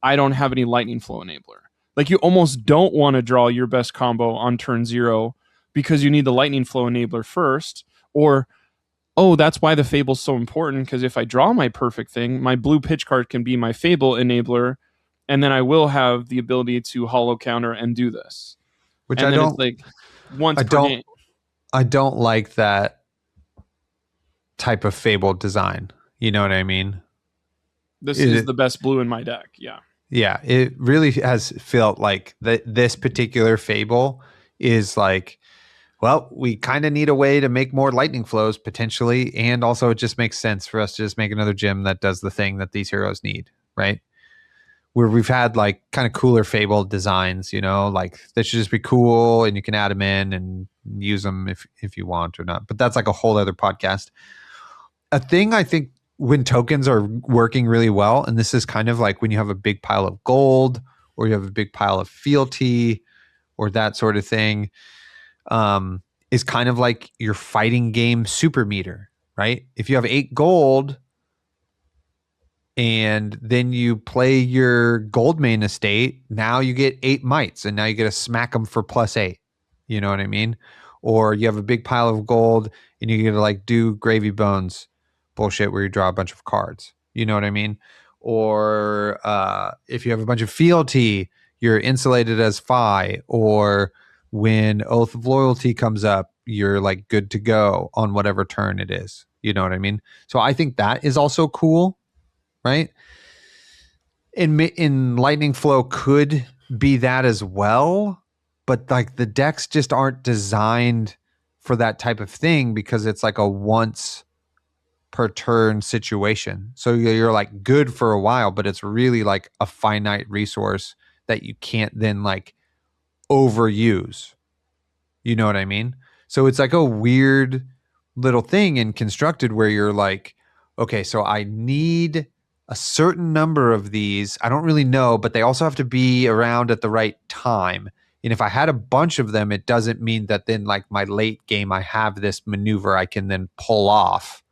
I don't have any lightning flow enabler. Like, you almost don't want to draw your best combo on turn 0 because you need the lightning flow enabler first. Or, oh, that's why the Fable's so important, because if I draw my perfect thing, my blue pitch card can be my Fable enabler, and then I will have the ability to hollow counter and do this. Which and I don't it's like once per game. I don't like that type of Fable design. You know what I mean? This is the best blue in my deck. Yeah. Yeah, it really has felt like this particular Fable is like, well, we kind of need a way to make more lightning flows potentially, and also it just makes sense for us to just make another gem that does the thing that these heroes need, right? Where we've had like kind of cooler Fable designs, you know, like they should just be cool and you can add them in and use them if you want or not. But that's like a whole other podcast. A thing I think when tokens are working really well, and this is kind of like when you have a big pile of gold or you have a big pile of fealty or that sort of thing, is kind of like your fighting game super meter, right? If you have 8 gold and then you play your gold main estate, now you get 8 mites and now you get to smack them for +8. You know what I mean? Or you have a big pile of gold and you get to like do gravy bones bullshit where you draw a bunch of cards. You know what I mean? Or if you have a bunch of fealty, you're insulated as Phi. Or when Oath of Loyalty comes up, you're like good to go on whatever turn it is. You know what I mean? So I think that is also cool, right? In Lightning Flow could be that as well, but like the decks just aren't designed for that type of thing because it's like a once per turn situation. So you're like good for a while, but it's really like a finite resource that you can't then like overuse. You know what I mean? So it's like a weird little thing in constructed where you're like, okay, so I need a certain number of these. I don't really know, but they also have to be around at the right time. And if I had a bunch of them, it doesn't mean that then like my late game, I have this maneuver I can then pull off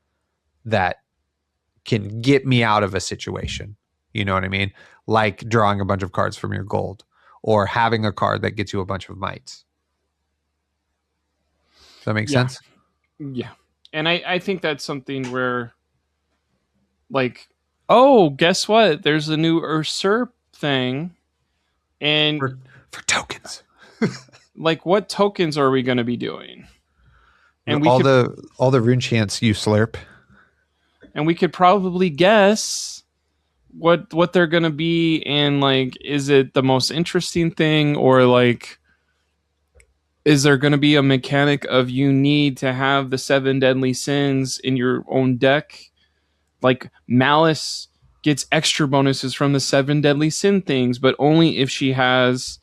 that can get me out of a situation. You know what I mean? Like drawing a bunch of cards from your gold or having a card that gets you a bunch of mites. Does that make sense? Yeah. And I think that's something where, like, oh, guess what? There's a new Uslurp thing. And for tokens. like, what tokens are we going to be doing? And all the rune chants you slurp. And we could probably guess what they're going to be. And like, is it the most interesting thing, or like, is there going to be a mechanic of you need to have the 7 deadly sins in your own deck? Like Malice gets extra bonuses from the 7 deadly sin things, but only if she has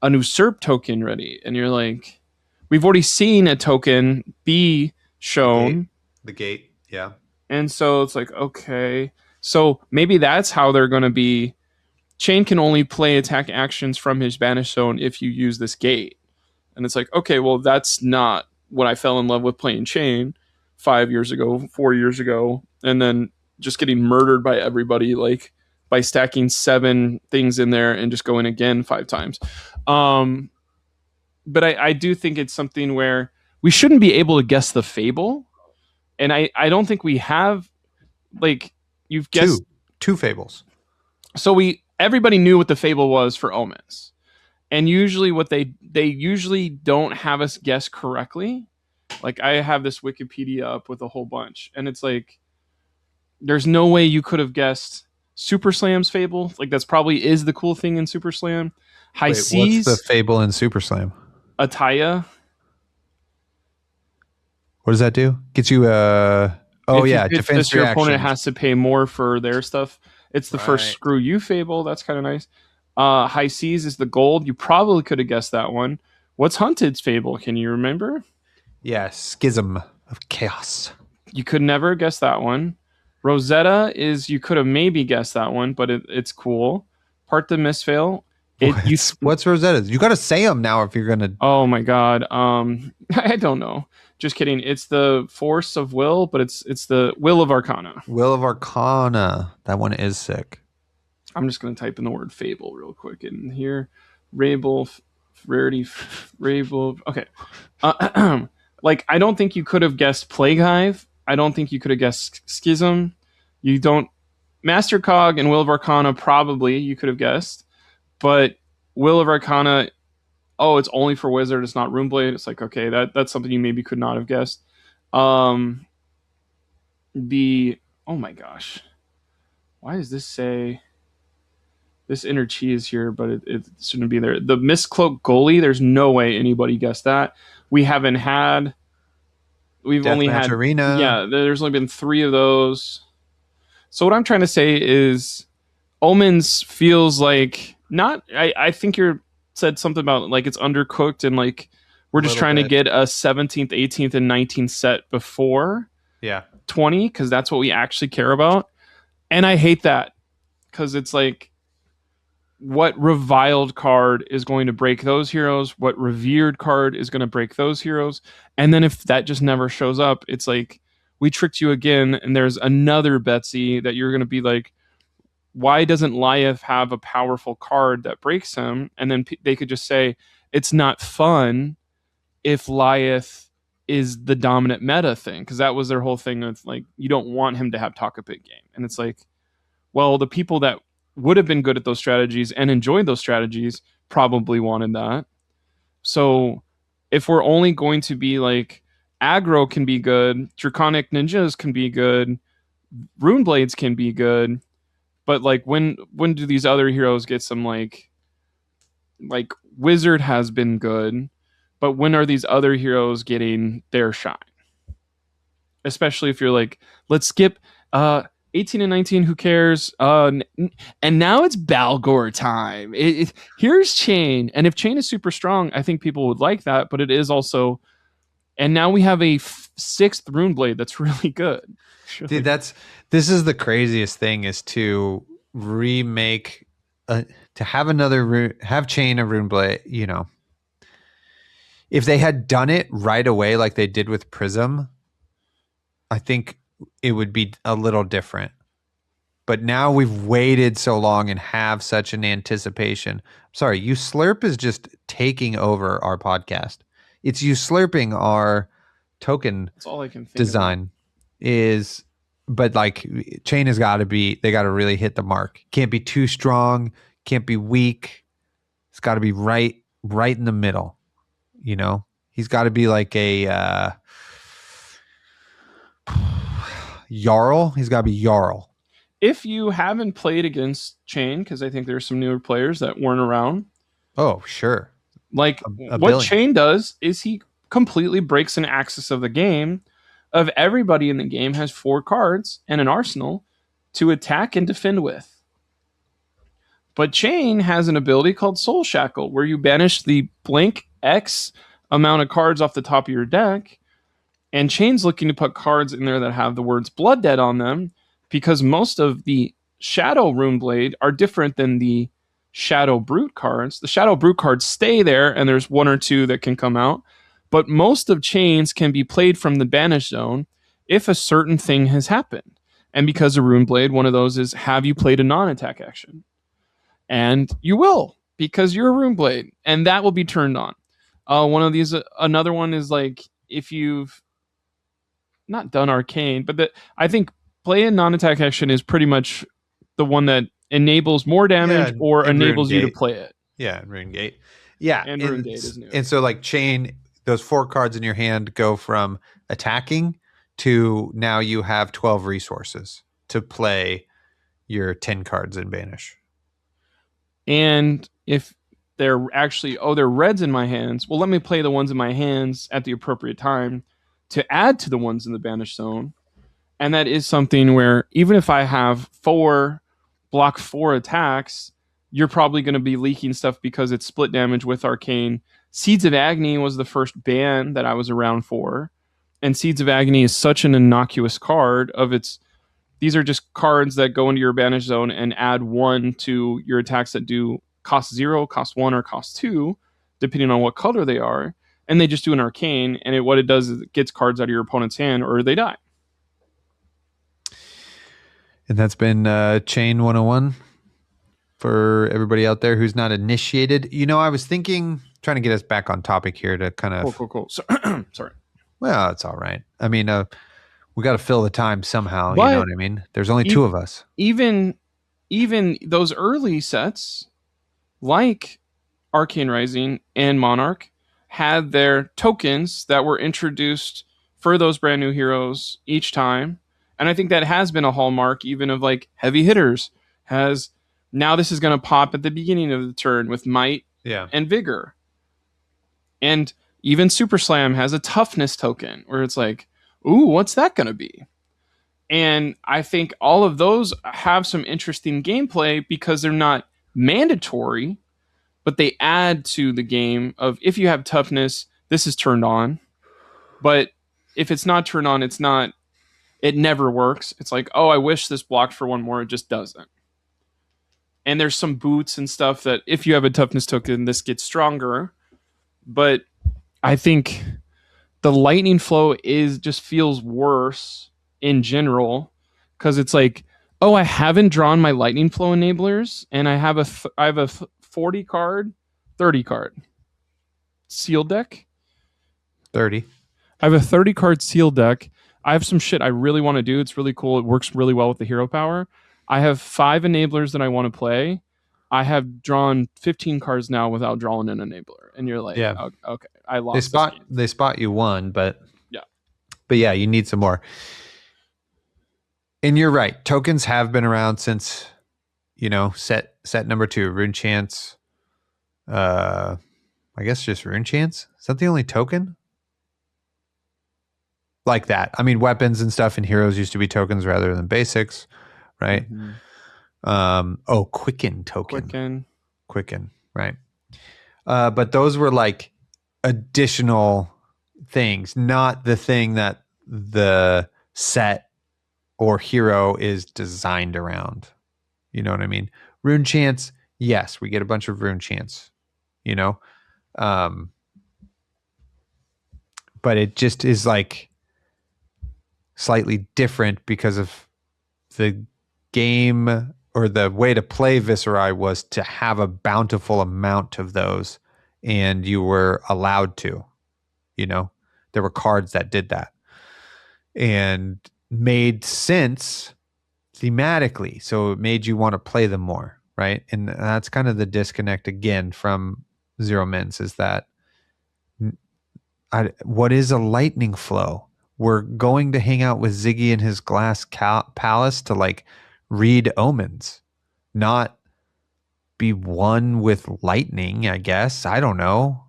an Uslurp token ready. And you're like, we've already seen a token be shown. The gate, yeah. And so it's like, okay. So maybe that's how they're going to be. Chain can only play attack actions from his banish zone if you use this gate. And it's like, okay, well, that's not what I fell in love with playing Chain 5 years ago, 4 years ago, and then just getting murdered by everybody, like by stacking 7 things in there and just going again 5 times. But I do think it's something where we shouldn't be able to guess the Fable. And I don't think we have, like, you've guessed two Fables. So everybody knew what the Fable was for Omens. And usually what they usually don't have us guess correctly. Like I have this Wikipedia up with a whole bunch, and it's like there's no way you could have guessed Super Slam's Fable. Like that's probably is the cool thing in Super Slam. High Seas. What's the Fable in Super Slam? Ataya. What does that do? Gets you defense your reaction. opponent has to pay more for their stuff. It's the first Screw You Fable. That's kind of nice. High Seas is the gold. You probably could have guessed that one. What's Hunted's Fable? Can you remember? Yeah, Schism of Chaos. You could never guess that one. Rosetta is, you could have maybe guessed that one, but it's cool. Part the Misfail. What's Rosetta? You got to say them now if you're going to. Oh my God. I don't know. Just kidding. It's the Force of Will, but it's the Will of Arcana. Will of Arcana. That one is sick. I'm just going to type in the word Fable real quick in here. Rabel, Rarity, Rabel. Okay. Like, I don't think you could have guessed Plague Hive. I don't think you could have guessed Schism. You don't. Master Cog and Will of Arcana, probably you could have guessed. But Will of Arcana, oh, it's only for Wizard. It's not Runeblade. It's like, okay, that's something you maybe could not have guessed. Oh my gosh. Why does this say... This inner chi is here, but it shouldn't be there. The Mistcloak Goalie, there's no way anybody guessed that. We've only had Arena. Yeah, there's only been 3 of those. So what I'm trying to say is Omens feels like not, I think you said something about like it's undercooked and like we're just trying to get a 17th, 18th, and 19th set before 20, because that's what we actually care about. And I hate that because it's like, what reviled card is going to break those heroes? What revered card is going to break those heroes? And then if that just never shows up, it's like, we tricked you again, and there's another Betsy that you're going to be like, why doesn't Lyeth have a powerful card that breaks him? And then they could just say, it's not fun if Lyeth is the dominant meta thing, because that was their whole thing of like, you don't want him to have talk a big game. And it's like, well, the people that would have been good at those strategies and enjoyed those strategies probably wanted that. So if we're only going to be like, aggro can be good, Draconic Ninjas can be good, Runeblades can be good, but like when do these other heroes get some like Wizard has been good, But when are these other heroes getting their shine? Especially if you're like, let's skip 18 and 19, who cares? And now it's Balgor time. Here's Chain. And if Chain is super strong, I think people would like that, but it is also... And now we have a 6th Runeblade that's really good. Dude, this is the craziest thing, is to remake, to have have Chain of Runeblade, you know. If they had done it right away like they did with Prism, I think it would be a little different. But now we've waited so long and have such an anticipation. Sorry, Uslurp is just taking over our podcast. It's usurping our token That's all I can think design. But like, Chain has got to be, they got to really hit the mark. Can't be too strong, can't be weak. It's got to be right in the middle. You know, he's got to be like a Jarl. He's got to be Jarl. If you haven't played against Chain, because I think there's some newer players that weren't around. Oh, sure. Like, what Chain does is he completely breaks an axis of the game of everybody in the game has 4 cards and an arsenal to attack and defend with. But Chain has an ability called Soul Shackle, where you banish the blank X amount of cards off the top of your deck, and Chain's looking to put cards in there that have the words Blood Dead on them, because most of the Shadow Runeblade are different than the Shadow Brute cards. The Shadow Brute cards stay there, and there's 1 or 2 that can come out, but most of Chains can be played from the banish zone if a certain thing has happened. And because of Runeblade, one of those is, have you played a non-attack action? And you will, because you're a Runeblade, and that will be turned on. One of these, another one is like, if you've not done Arcane, but I think play a non-attack action is pretty much the one that enables more damage or enables you to play it. Yeah, RuneGate. Yeah, and RuneGate is new. And so like Chain, those 4 cards in your hand go from attacking to now you have 12 resources to play your 10 cards in Banish. And if they're actually, they're reds in my hands, well, let me play the ones in my hands at the appropriate time to add to the ones in the banish zone. And that is something where even if I have 4 block 4 attacks, you're probably going to be leaking stuff because it's split damage with Arcane. Seeds of Agony was the first ban that I was around for. And Seeds of Agony is such an innocuous card these are just cards that go into your banish zone and add 1 to your attacks that do cost 0, cost 1, or cost 2, depending on what color they are. And they just do an Arcane, and what it does is it gets cards out of your opponent's hand or they die. And that's been Chain 101 for everybody out there who's not initiated. You know, I was trying to get us back on topic here to kind of... Cool. Sorry. Well, it's all right. I mean, we got to fill the time somehow. But you know what I mean? There's only 2 of us. Even those early sets, like Arcane Rising and Monarch, had their tokens that were introduced for those brand new heroes each time. And I think that has been a hallmark even of like heavy hitters now this is going to pop at the beginning of the turn with might and vigor. And even Super Slam has a toughness token where it's like, ooh, what's that going to be? And I think all of those have some interesting gameplay because they're not mandatory, but they add to the game of, if you have toughness, this is turned on. But if it's not turned on, it never works. It's like, oh, I wish this blocked for 1 more. It just doesn't. And there's some boots and stuff that if you have a toughness token, this gets stronger. But I think the lightning flow just feels worse in general because it's like, oh, I haven't drawn my lightning flow enablers, and I have a 40 card, 30 card sealed deck. 30. I have a 30 card sealed deck. I have some shit I really want to do. It's really cool. It works really well with the hero power. I have 5 enablers that I want to play. I have drawn 15 cards now without drawing an enabler. And you're like, oh, okay, I lost. They spot you 1, but yeah. But yeah, you need some more. And you're right. Tokens have been around since, set number 2, Rune Chance. I I guess just Rune Chance. Is that the only token? Like that. I mean, weapons and stuff in heroes used to be tokens rather than basics, right? Quicken token. Quicken, right? But those were like additional things, not the thing that the set or hero is designed around. You know what I mean? Rune Chance, yes, we get a bunch of Rune Chance, you know? But it just is like slightly different because of the game, or the way to play Viserai was to have a bountiful amount of those, and you were allowed to, you know, there were cards that did that and made sense thematically. So it made you want to play them more, right? And that's kind of the disconnect again from Zero Mins, is that what is a lightning flow? We're going to hang out with Ziggy in his glass palace to like read omens, not be one with lightning, I guess. I don't know.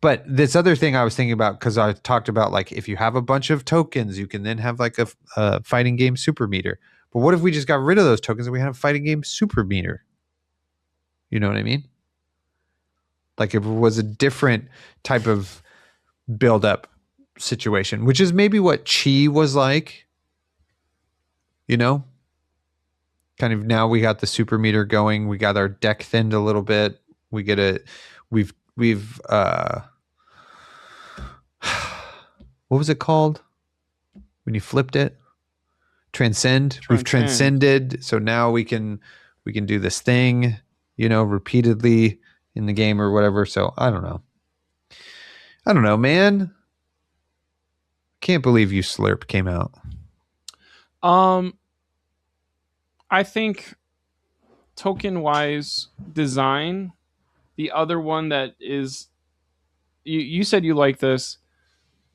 But this other thing I was thinking about, because I talked about like if you have a bunch of tokens, you can then have like a fighting game super meter. But what if we just got rid of those tokens and we had a fighting game super meter? You know what I mean? Like if it was a different type of build up situation, which is maybe what Chi was like, you know, kind of. Now we got the super meter going, we got our deck thinned a little bit, we've what was it called when you flipped it? Transcend. We've transcended, so now we can do this thing, you know, repeatedly in the game or whatever. So I don't know, man. Can't believe Uslurp came out. I think token-wise design, the other one that is, you said you like this.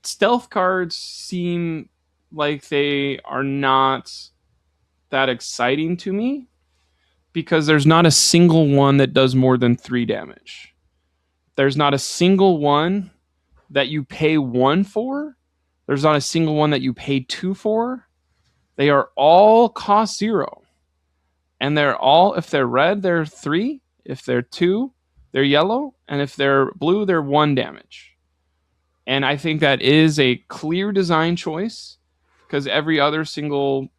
Stealth cards seem like they are not that exciting to me because there's not a single one that does more than 3 damage. There's not a single one that you pay 1 for. There's not a single one that you pay 2 for. They are all cost 0. And they're all, if they're red, they're 3. If they're 2, they're yellow. And if they're blue, they're 1 damage. And I think that is a clear design choice because every other single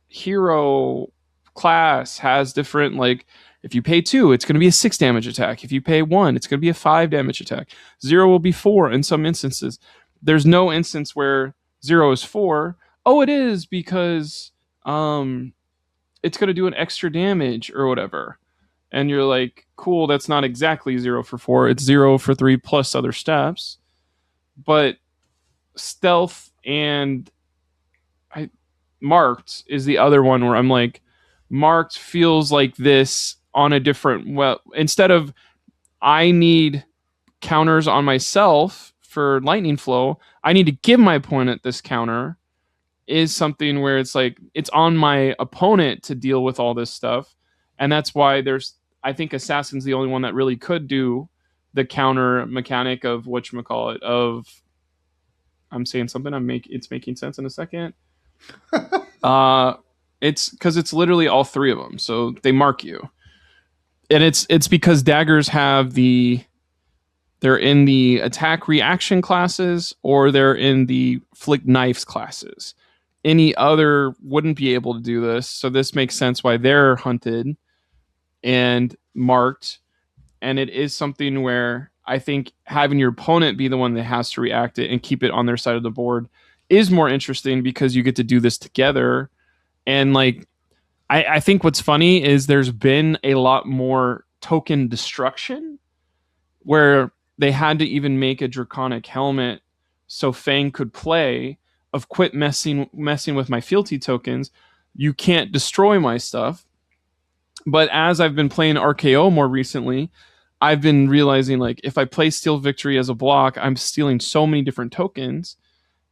hero class has different, like, if you pay 2, it's going to be a 6 damage attack. If you pay 1, it's going to be a 5 damage attack. 0 will be 4 in some instances. There's no instance where 0 is 4. Oh, it is because it's going to do an extra damage or whatever. And you're like, cool, that's not exactly 0 for 4. It's 0 for 3 plus other steps. But stealth and marked is the other one where I'm like, marked feels like this on a different, well, instead of I need counters on myself for lightning flow, I need to give my opponent this counter, is something where it's like it's on my opponent to deal with all this stuff. And that's why I think Assassin's the only one that really could do the counter mechanic of whatchamacallit, of I'm saying something, it's making sense in a second. It's because it's literally all 3 of them, so they mark you. And it's because daggers have they're in the attack reaction classes, or they're in the flick knives classes. Any other wouldn't be able to do this, so this makes sense why they're hunted and marked. And it is something where I think having your opponent be the one that has to react it and keep it on their side of the board is more interesting because you get to do this together. And like, I think what's funny is there's been a lot more token destruction where they had to even make a draconic helmet so Fang could play of quit messing with my fealty tokens. You can't destroy my stuff. But as I've been playing RKO more recently, I've been realizing, like, if I play Steal Victory as a block, I'm stealing so many different tokens.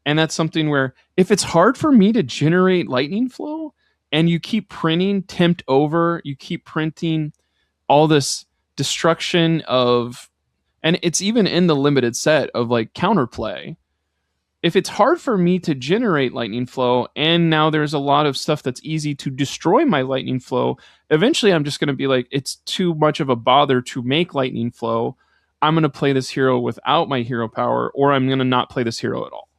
And that's something where if it's hard for me to generate lightning flow and you keep printing Tempt Over, you keep printing all this destruction of And it's even in the limited set of like counterplay. If it's hard for me to generate lightning flow, and now there's a lot of stuff that's easy to destroy my lightning flow, eventually I'm just going to be like, it's too much of a bother to make lightning flow. I'm going to play this hero without my hero power, or I'm going to not play this hero at all.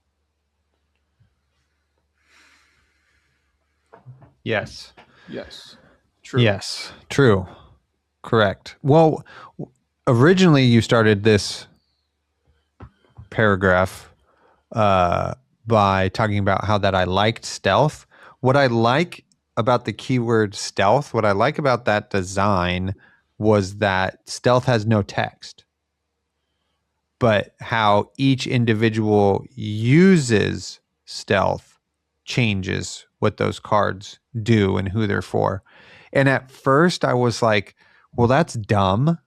Yes. Yes. True. Yes. True. Correct. Well, originally you started this paragraph by talking about how that I liked stealth. What I like about the keyword stealth, what I like about that design was that stealth has no text, but how each individual uses stealth changes what those cards do and who they're for. And at first I was like, well, that's dumb.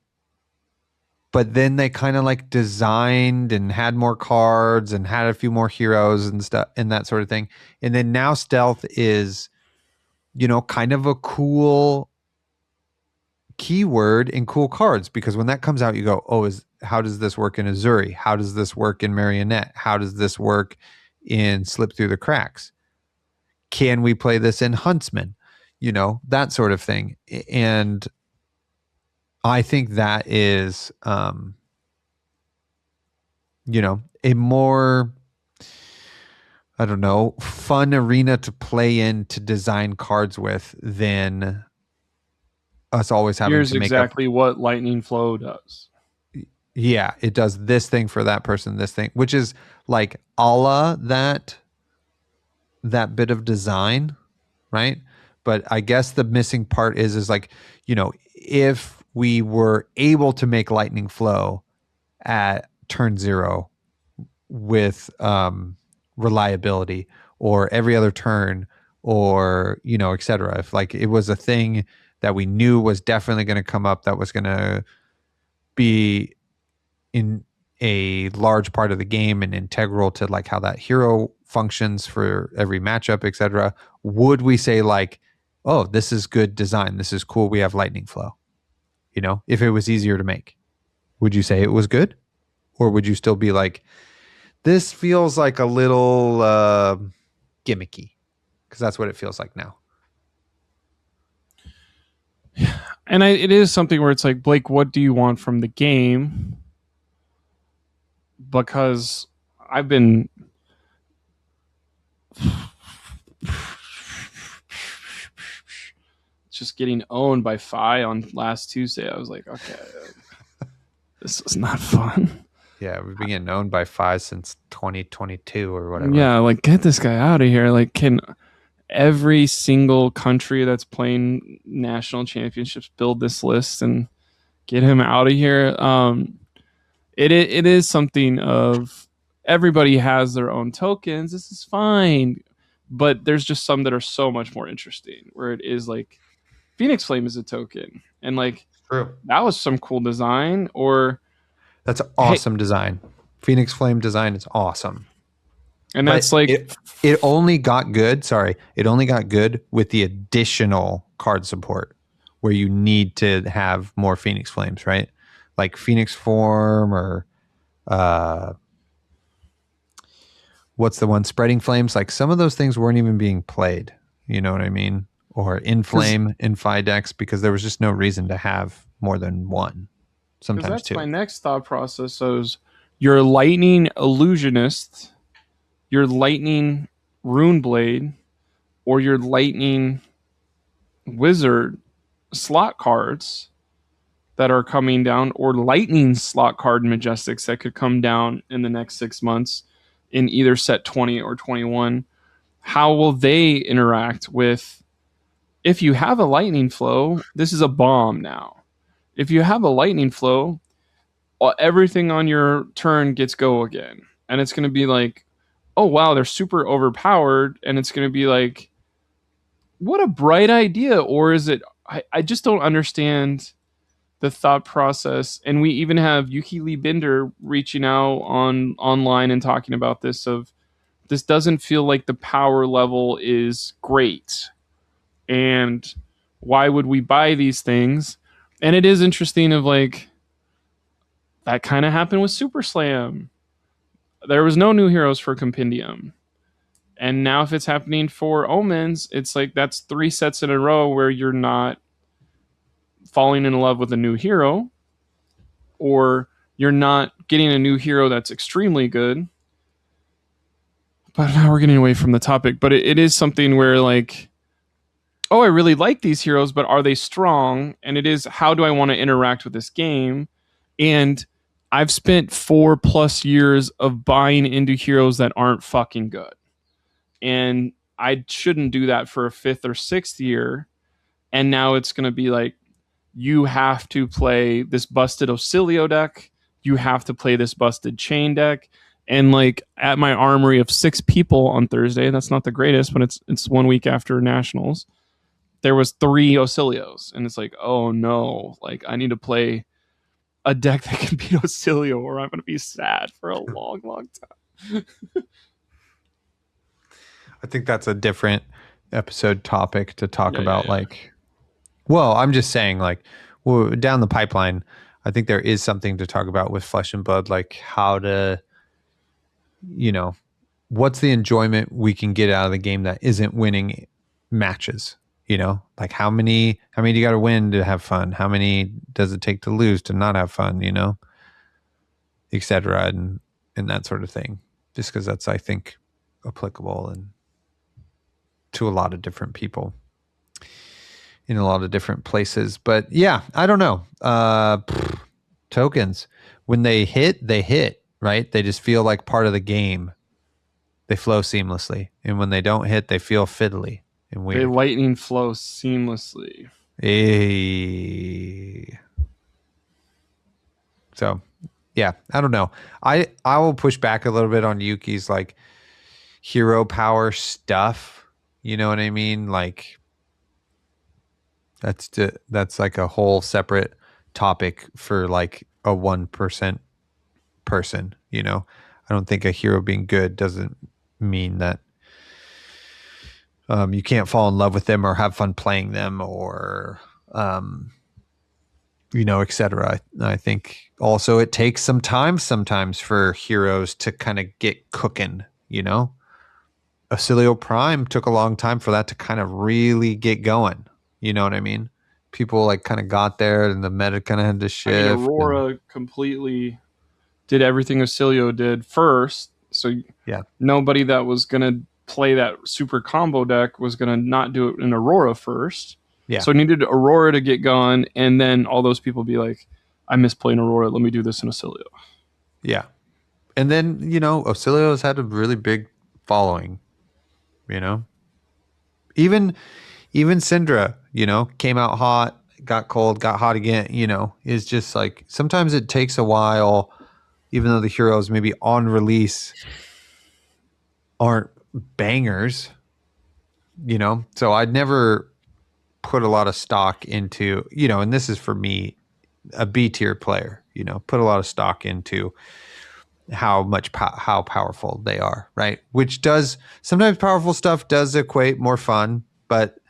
But then they kind of like designed and had more cards and had a few more heroes and stuff and that sort of thing. And then now stealth is, kind of a cool keyword in cool cards, because when that comes out, you go, oh, how does this work in Azuri? How does this work in Marionette? How does this work in Slip Through the Cracks? Can we play this in Huntsman? That sort of thing. And I think that is, a more, I don't know, fun arena to play in, to design cards with, than us always having Here's to make exactly what lightning flow does. Yeah, it does this thing for that person, this thing, which is like a la that bit of design, right? But I guess the missing part is like, if we were able to make lightning flow at turn 0 with reliability, or every other turn, or et cetera, if like it was a thing that we knew was definitely going to come up, that was going to be in a large part of the game and integral to like how that hero functions for every matchup, etc., would we say like, oh, this is good design, this is cool, we have lightning flow? If it was easier to make, would you say it was good? Or would you still be like, this feels like a little gimmicky? Because that's what it feels like now. And it is something where it's like, Blake, what do you want from the game? Because I've been just getting owned by Fi on last Tuesday. I was like, okay, this is not fun. Yeah, we've been getting owned by Fi since 2022 or whatever. Yeah, like, get this guy out of here. Like, can every single country that's playing national championships build this list and get him out of here? It is something of, everybody has their own tokens. This is fine. But there's just some that are so much more interesting, where it is like, Phoenix Flame is a token. And like, True. That was some cool design. Or that's awesome design. Phoenix Flame design is awesome. And that's like, it only got good. Sorry, it only got good with the additional card support, where you need to have more Phoenix Flames, right? Like Phoenix Form, or what's the one? Spreading Flames. Like some of those things weren't even being played. You know what I mean? Or Inflame in Fi decks, because there was just no reason to have more than one. Sometimes that's two. my next thought process. So your Lightning Illusionist, your Lightning Runeblade, or your Lightning Wizard slot cards that are coming down, or Lightning slot card Majestics that could come down in the next 6 months in either set 20 or 21. How will they interact with, if you have a lightning flow, this is a bomb now. If you have a lightning flow, everything on your turn gets go again. And it's going to be like, oh, wow, they're super overpowered. And it's going to be like, what a bright idea. Or is it, I just don't understand the thought process. And we even have Yuki Lee Binder reaching out online and talking about this, of this doesn't feel like the power level is great. And why would we buy these things? And it is interesting of like, that kind of happened with Super Slam. There was no new heroes for Compendium. And now if it's happening for Omens, it's like that's 3 sets in a row where you're not falling in love with a new hero, or you're not getting a new hero that's extremely good. But now we're getting away from the topic. But it is something where like, oh, I really like these heroes, but are they strong? And it is, how do I want to interact with this game? And I've spent 4+ years of buying into heroes that aren't fucking good. And I shouldn't do that for a 5th or 6th year. And now it's going to be like, you have to play this busted Auxilio deck. You have to play this busted Chain deck. And like at my armory of 6 people on Thursday, that's not the greatest, but it's 1 week after Nationals, there was 3 Auxilios. And it's like, oh no, like I need to play a deck that can beat Auxilio or I'm going to be sad for a long, long time. I think that's a different episode topic to talk about. Like, well, I'm just saying, like, well, down the pipeline, I think there is something to talk about with Flesh and Blood, like how to, you know, what's the enjoyment we can get out of the game that isn't winning matches, you know, like how many do you got to win to have fun? How many does it take to lose to not have fun, you know, et cetera, and that sort of thing, just because that's, I think, applicable and to a lot of different people in a lot of different places. But yeah, I don't know. Tokens, when they hit, right? They just feel like part of the game. They flow seamlessly. And when they don't hit, they feel fiddly and weird. They lightning flow seamlessly. Hey. So, yeah, I don't know. I will push back a little bit on Yuki's like hero power stuff. You know what I mean? Like that's like a whole separate topic for like a 1% person, you know. I don't think a hero being good doesn't mean that you can't fall in love with them or have fun playing them or you know, etc. I think also it takes some time sometimes for heroes to kind of get cooking, you know. Auxilio Prime took a long time for that to kind of really get going. You know what I mean? People like kind of got there and the meta kind of had to shift. I mean, Aurora completely did everything Auxilio did first. So yeah, nobody that was going to play that super combo deck was going to not do it in Aurora first. Yeah. So it needed Aurora to get going. And then all those people be like, I miss playing Aurora. Let me do this in Auxilio. Yeah. And then, you know, Auxilio's had a really big following. You know, even Syndra, you know, came out hot, got cold, got hot again. You know, is just like sometimes it takes a while, even though the heroes maybe on release aren't bangers. You know, so I'd never put a lot of stock into, you know, and this is for me, a B tier player. You know, put a lot of stock into how powerful they are, right? Which does sometimes powerful stuff does equate more fun, but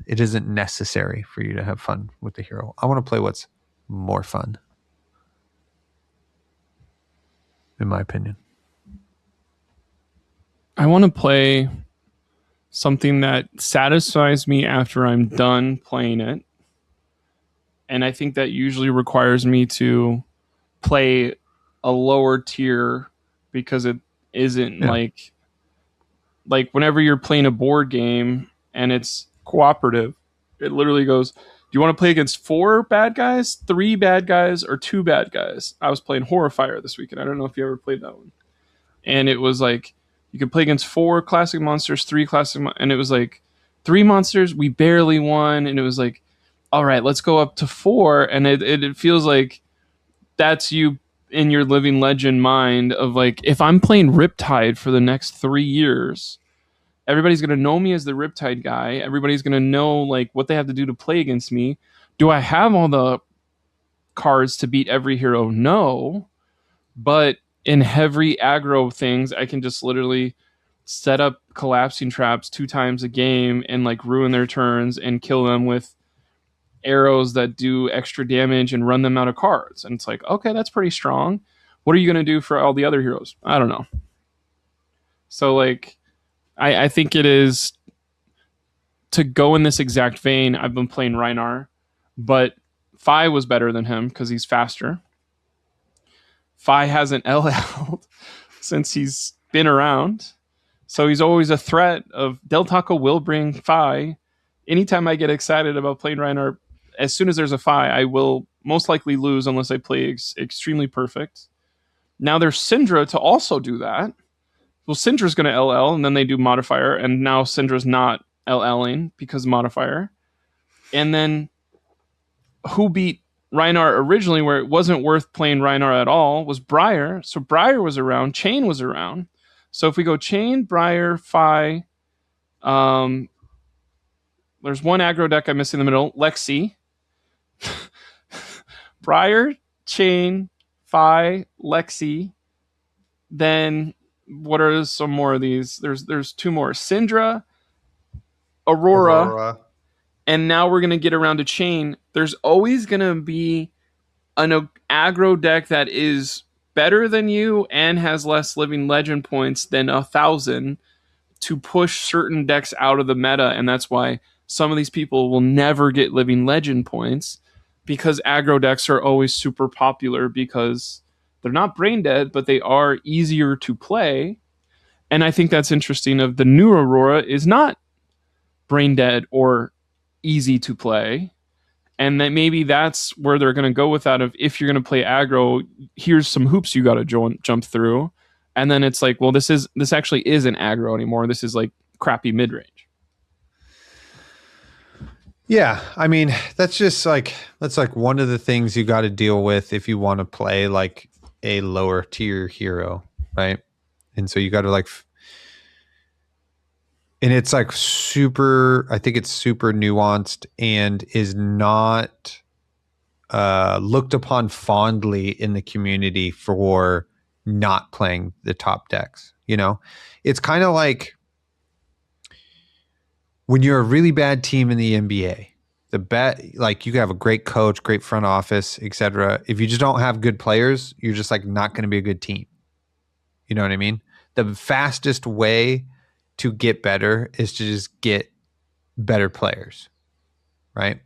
it isn't necessary for you to have fun with the hero. I want to play what's more fun, in my opinion. I want to play something that satisfies me after I'm done playing it. And I think that usually requires me to play a lower tier because it isn't like whenever you're playing a board game and it's cooperative, it literally goes, do you want to play against 4 bad guys, 3 bad guys, or 2 bad guys? I was playing Horrifier this weekend. I don't know if you ever played that one. And it was like, you could play against 4 classic monsters, 3 classic, and it was like 3 monsters, we barely won. And it was like, all right, let's go up to 4. And it feels like that's you in your living legend mind of like, if I'm playing Riptide for the next 3 years, everybody's going to know me as the Riptide guy. Everybody's going to know like what they have to do to play against me. Do I have all the cards to beat every hero? No. But in heavy aggro things, I can just literally set up collapsing traps 2 times a game and like ruin their turns and kill them with arrows that do extra damage and run them out of cards. And it's like, okay, that's pretty strong. What are you going to do for all the other heroes? I don't know. So like, I think it is to go in this exact vein. I've been playing Rhinar, but Fi was better than him because he's faster. Fi hasn't LL'd since he's been around. So he's always a threat of Del Taco will bring Fi. Anytime I get excited about playing Rhinar, as soon as there's a Fi, I will most likely lose unless I play extremely perfect. Now there's Syndra to also do that. Well, Syndra's going to LL, and then they do modifier, and now Syndra's not LLing because modifier. And then who beat Rhinar originally where it wasn't worth playing Rhinar at all was Briar. So Briar was around, Chain was around. So if we go Chain, Briar, Fi, there's one aggro deck I missed in the middle, Lexi. Briar, Chain, Fi, Lexi. Then what are some more of these? There's two more. Syndra, Aurora. And now we're going to get around to Chain. There's always going to be an aggro deck that is better than you and has less living legend points than 1,000 to push certain decks out of the meta. And that's why some of these people will never get living legend points, because aggro decks are always super popular because they're not brain dead, but they are easier to play. And I think that's interesting. Of the new Aurora is not brain dead or easy to play, and that maybe that's where they're going to go with that. Of if you're going to play aggro, here's some hoops you got to jump through, and then it's like, well, this actually isn't aggro anymore. This is like crappy mid range. Yeah, I mean that's one of the things you got to deal with if you want to play like a lower tier hero, right? And so you got to like. And it's like I think it's super nuanced and is not looked upon fondly in the community for not playing the top decks. You know, it's kind of like when you're a really bad team in the NBA, like you can have a great coach, great front office, etc. If you just don't have good players, you're just like not going to be a good team. You know what I mean? The fastest way to get better is to just get better players, right?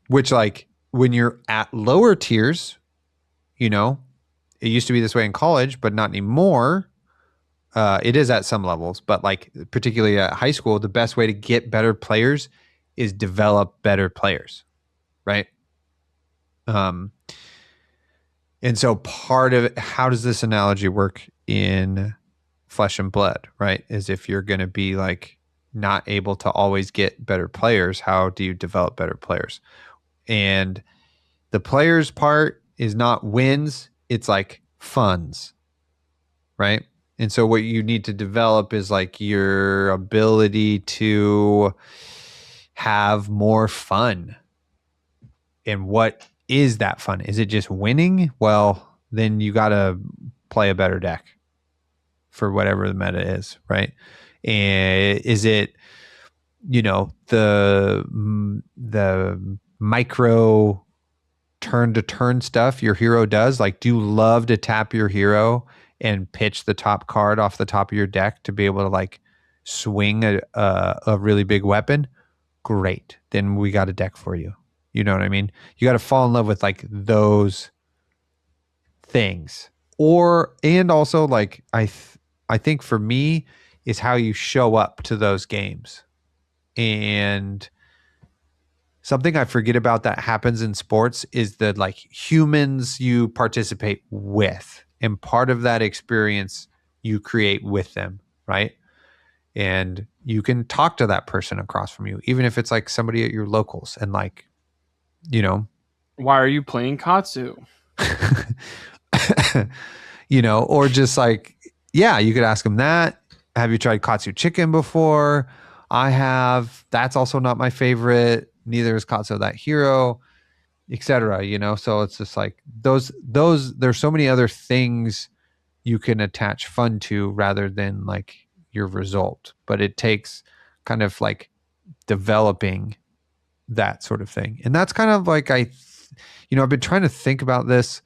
Which like when you're at lower tiers, you know, it used to be this way in college, but not anymore. It is at some levels, but like particularly at high school, the best way to get better players is develop better players, right? And so part of it, how does this analogy work in Flesh and Blood, right? Is if you're going to be like not able to always get better players, how do you develop better players? And the players part is not wins, it's like funds, right? And so what you need to develop is like your ability to have more fun. And what is that fun? Is it just winning? Well, then you got to play a better deck for whatever the meta is, right? And is it, you know, the micro turn to turn stuff your hero does? Like, do you love to tap your hero and pitch the top card off the top of your deck to be able to like swing a really big weapon? Great. Then we got a deck for you. You know what I mean? You got to fall in love with like those things. And also like, I think for me is how you show up to those games. And something I forget about that happens in sports is the like humans you participate with, and part of that experience you create with them, right? And you can talk to that person across from you, even if it's like somebody at your locals, and like, you know, why are you playing Katsu? You know, or just like, yeah, you could ask them that. Have you tried Katsu chicken before? I have. That's also not my favorite. Neither is Katsu that hero, etc. You know, so it's just like those. There's so many other things you can attach fun to rather than like your result. But it takes kind of like developing that sort of thing. And that's kind of like I've been trying to think about this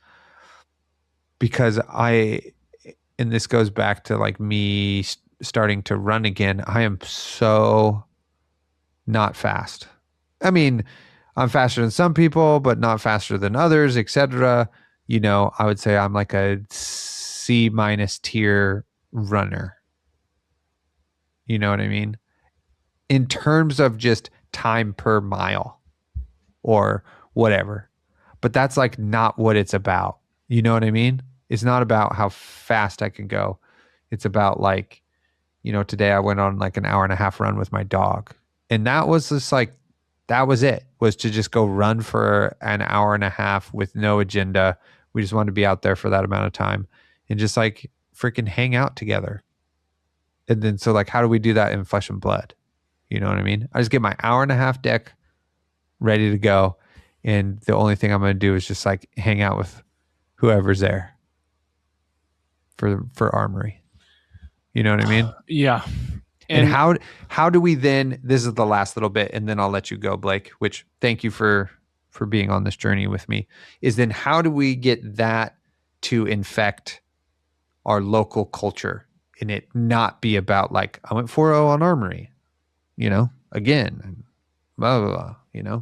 because and this goes back to like me starting to run again. I am so not fast. I mean, I'm faster than some people, but not faster than others, etc. I would say I'm like a C- tier runner. You know what I mean? In terms of just time per mile or whatever. But that's like not what it's about. You know what I mean? It's not about how fast I can go. It's about like, today I went on like an hour and a half run with my dog. And that was just like, that was it, was to just go run for an hour and a half with no agenda. We just wanted to be out there for that amount of time and just like freaking hang out together. And then, so like, how do we do that in Flesh and Blood? You know what I mean? I just get my hour and a half deck ready to go. And the only thing I'm going to do is just like hang out with whoever's there for Armory. You know what I mean? Yeah. And how do we then, this is the last little bit, and then I'll let you go, Blake, which thank you for being on this journey with me, is then how do we get that to infect our local culture and it not be about like, I went 4-0 on Armory, again, blah, blah, blah,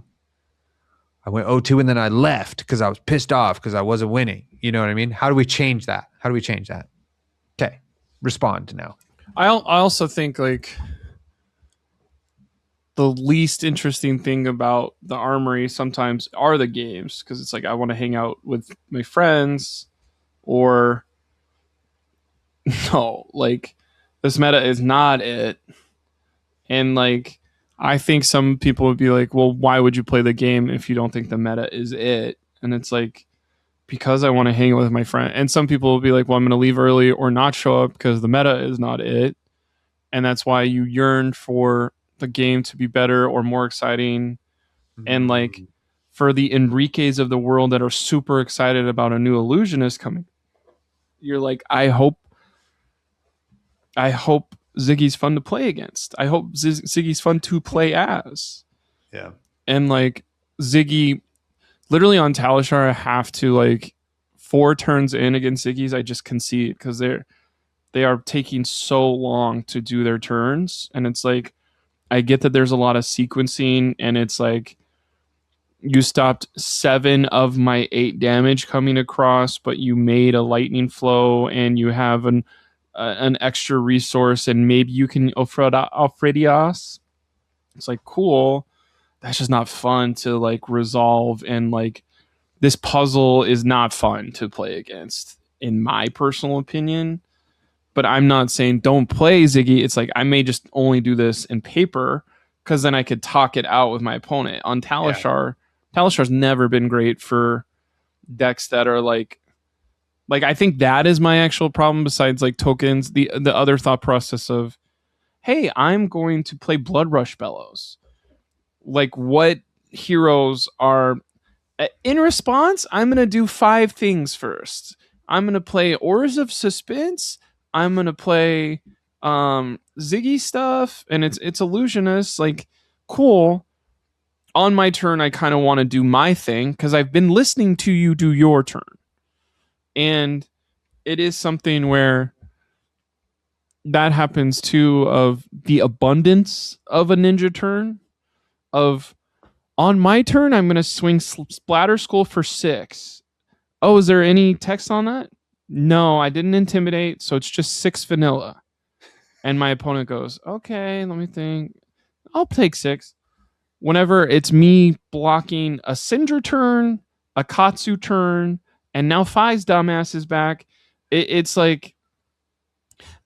I went 0-2 and then I left because I was pissed off because I wasn't winning. You know what I mean? How do we change that? Okay. Respond now. I also think like the least interesting thing about the Armory sometimes are the games, because it's like I want to hang out with my friends, or no, like this meta is not it. And like I think some people would be like, well, why would you play the game if you don't think the meta is it? And it's like, because I want to hang out with my friend. And some people will be like, well, I'm going to leave early or not show up because the meta is not it. And that's why you yearn for the game to be better or more exciting. And like for the Enriques of the world that are super excited about a new illusionist coming, you're like, I hope Ziggy's fun to play against. I hope Ziggy's fun to play as. Yeah. And like Ziggy, literally on Talishar, I have to like 4 turns in against Ziggy's, I just concede because they are taking so long to do their turns. And it's like, I get that there's a lot of sequencing, and it's like you stopped 7 of my 8 damage coming across, but you made a lightning flow and you have an extra resource, and maybe you can Alfredias. It's like, cool. That's just not fun to like resolve, and like this puzzle is not fun to play against, in my personal opinion. But I'm not saying don't play Ziggy. It's like I may just only do this in paper because then I could talk it out with my opponent. On Talishar, Talishar's never been great for decks that are like I think that is my actual problem, besides like tokens. The other thought process of, hey, I'm going to play Blood Rush Bellows. Like, what heroes are in response? I'm going to do 5 things first. I'm going to play Auras of Suspense. I'm going to play Ziggy stuff, and it's Illusionist. Like, cool. On my turn, I kind of want to do my thing because I've been listening to you do your turn. And it is something where that happens too, of the abundance of a ninja turn. Of, on my turn, I'm going to swing Splatter Skull for 6. Oh, is there any text on that? No, I didn't intimidate, so it's just 6 vanilla. And my opponent goes, okay, let me think. I'll take 6. Whenever it's me blocking a Syndra turn, a Katsu turn, and now Fi's dumbass is back, it's like,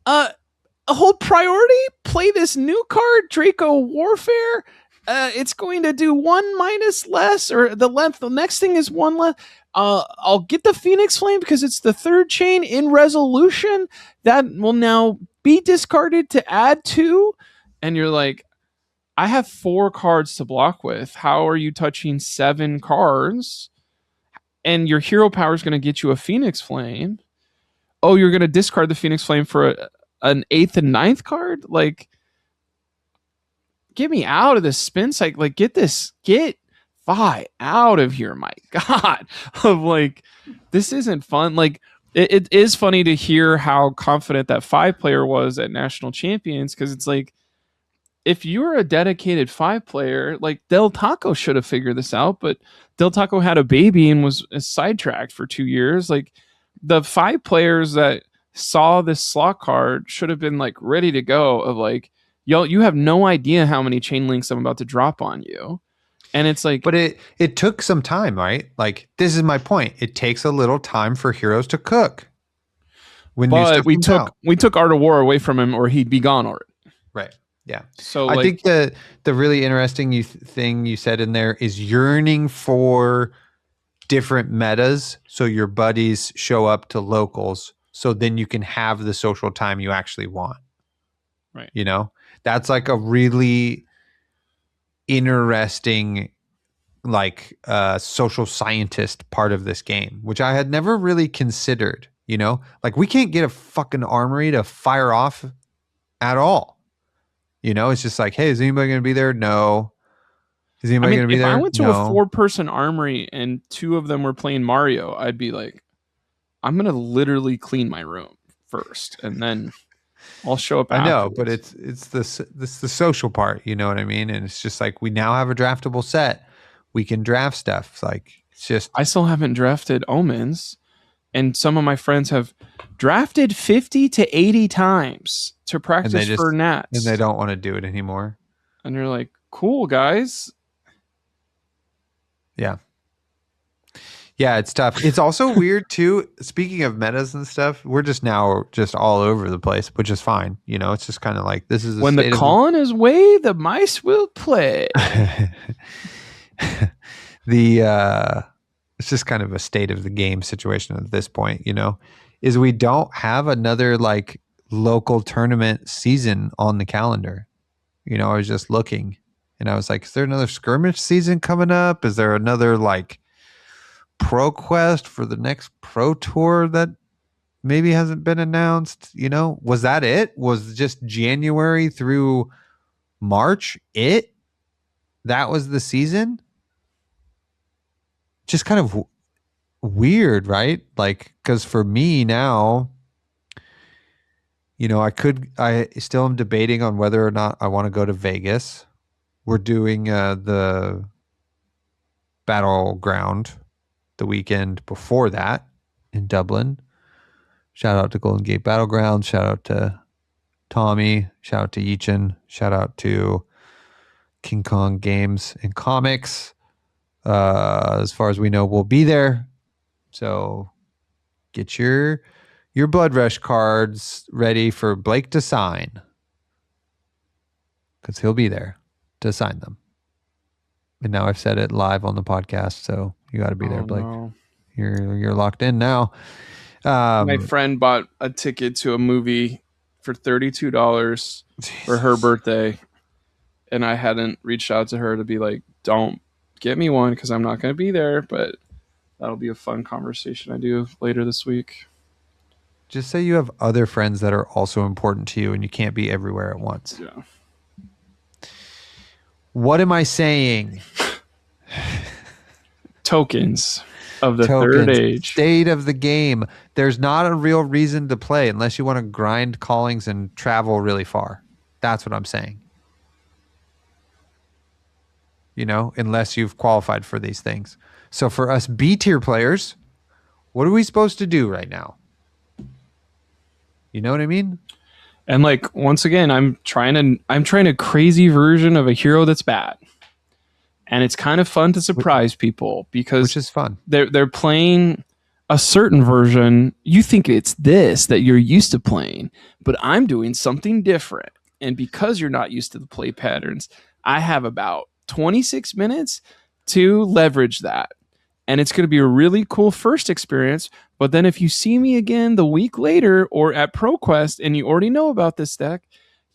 hold priority, play this new card, Draco Warfare. It's going to do 1 minus less, or the length. The next thing is 1 less. I'll get the Phoenix Flame because it's the 3rd chain in resolution that will now be discarded to add 2. And you're like, I have 4 cards to block with. How are you touching 7 cards? And your hero power is going to get you a Phoenix Flame. Oh, you're going to discard the Phoenix Flame for an 8th and 9th card? Like, get me out of this spin cycle. Like, get Vi out of here, my God. Of like, this isn't fun. Like, it is funny to hear how confident that 5-player was at national champions, because it's like, if you're a dedicated 5-player, like Del Taco should have figured this out, but Del Taco had a baby and was sidetracked for 2 years. Like, the 5 players that saw this slot card should have been like ready to go. Of like, yo, you have no idea how many chain links I'm about to drop on you. And it's like, but it took some time, right? Like, this is my point. It takes a little time for heroes to cook. But we took Art of War away from him, or he'd be gone already. Right. Yeah. So I think the really interesting thing you said in there is yearning for different metas, so your buddies show up to locals, so then you can have the social time you actually want. Right. You know, that's like a really interesting, like, social scientist part of this game, which I had never really considered. You know, like, we can't get a fucking armory to fire off at all. You know, it's just like, hey, is anybody going to be there? No. Is anybody going to be there? If I went to a 4-person armory and 2 of them were playing Mario, I'd be like, I'm going to literally clean my room first, and then I'll show up. I know, afterwards. but it's the social part. You know what I mean? And it's just like, we now have a draftable set. We can draft stuff. It's like, it's just. I still haven't drafted Omens, and some of my friends have drafted 50 to 80 times to practice for Nats. And they don't want to do it anymore. And you're like, cool, guys. Yeah. Yeah, it's tough. It's also weird, too. Speaking of metas and stuff, we're just now all over the place, which is fine. You know, it's just kind of like, this is when the Colin is away, the mice will play. It's just kind of a state of the game situation at this point, you know, is we don't have another like local tournament season on the calendar. You know, I was just looking and I was like, is there another skirmish season coming up? Is there another like pro quest for the next pro tour that maybe hasn't been announced? You know, was that it? Was just January through March that was the season? Just kind of weird, right? Like, because for me now, you know, I still am debating on whether or not I want to go to Vegas. We're doing the Battleground the weekend before that in Dublin. Shout out to Golden Gate Battleground. Shout out to Tommy. Shout out to Yichin. Shout out to King Kong Games and Comics. As far as we know, we'll be there. So get your Blood Rush cards ready for Blake to sign, because he'll be there to sign them. And now I've said it live on the podcast, so you got to be there, Blake. No. You're locked in now. My friend bought a ticket to a movie for $32 for her birthday, and I hadn't reached out to her to be like, don't get me one because I'm not going to be there, but that'll be a fun conversation I do later this week. Just say you have other friends that are also important to you and you can't be everywhere at once. Yeah. What am I saying? Tokens of the third age. State of the game. There's not a real reason to play unless you want to grind callings and travel really far. That's what I'm saying. You know, unless you've qualified for these things. So for us B tier players, what are we supposed to do right now? You know what I mean? And like, once again, I'm trying a crazy version of a hero that's bad. And it's kind of fun to surprise people because which is fun. They're playing a certain version. You think it's this that you're used to playing, but I'm doing something different. And because you're not used to the play patterns, I have about 26 minutes to leverage that. And it's going to be a really cool first experience. But then if you see me again the week later or at ProQuest and you already know about this deck,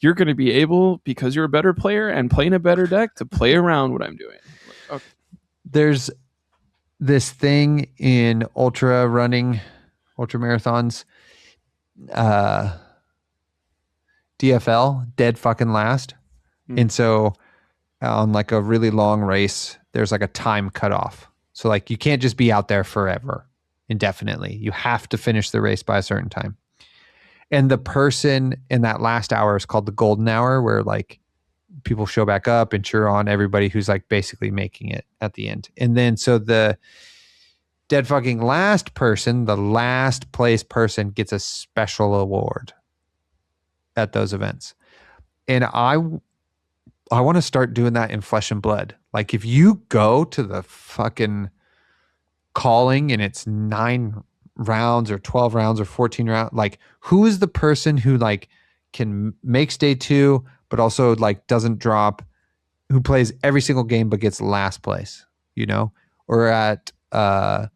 you're going to be able, because you're a better player and playing a better deck, to play around what I'm doing. Okay. There's this thing in ultra marathons, DFL, dead fucking last. And so on like a really long race, there's like a time cutoff. So like you can't just be out there forever, indefinitely. You have to finish the race by a certain time. And the person in that last hour is called the golden hour, where like people show back up and cheer on everybody who's like basically making it at the end. And then so the dead fucking last person, the last place person, gets a special award at those events. And I want to start doing that in Flesh and Blood. Like if you go to the fucking calling and it's 9 rounds or 12 rounds or 14 rounds, like who is the person who like can makes day 2 but also like doesn't drop, who plays every single game but gets last place, you know? Or at a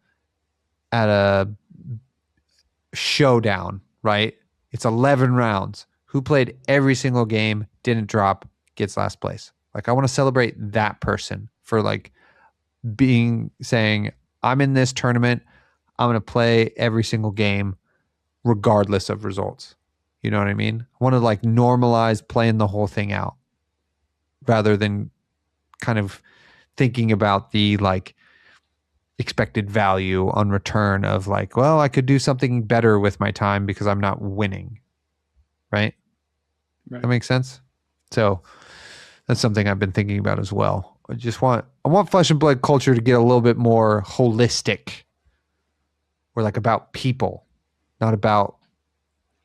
showdown, right? It's 11 rounds. Who played every single game, didn't drop, gets last place. Like I want to celebrate that person for like saying, I'm in this tournament, I'm going to play every single game regardless of results. You know what I mean? I want to like normalize playing the whole thing out rather than kind of thinking about the like expected value on return of like, well, I could do something better with my time because I'm not winning. Right? That makes sense? So that's something I've been thinking about as well. I want Flesh and Blood culture to get a little bit more holistic. Or like about people, not about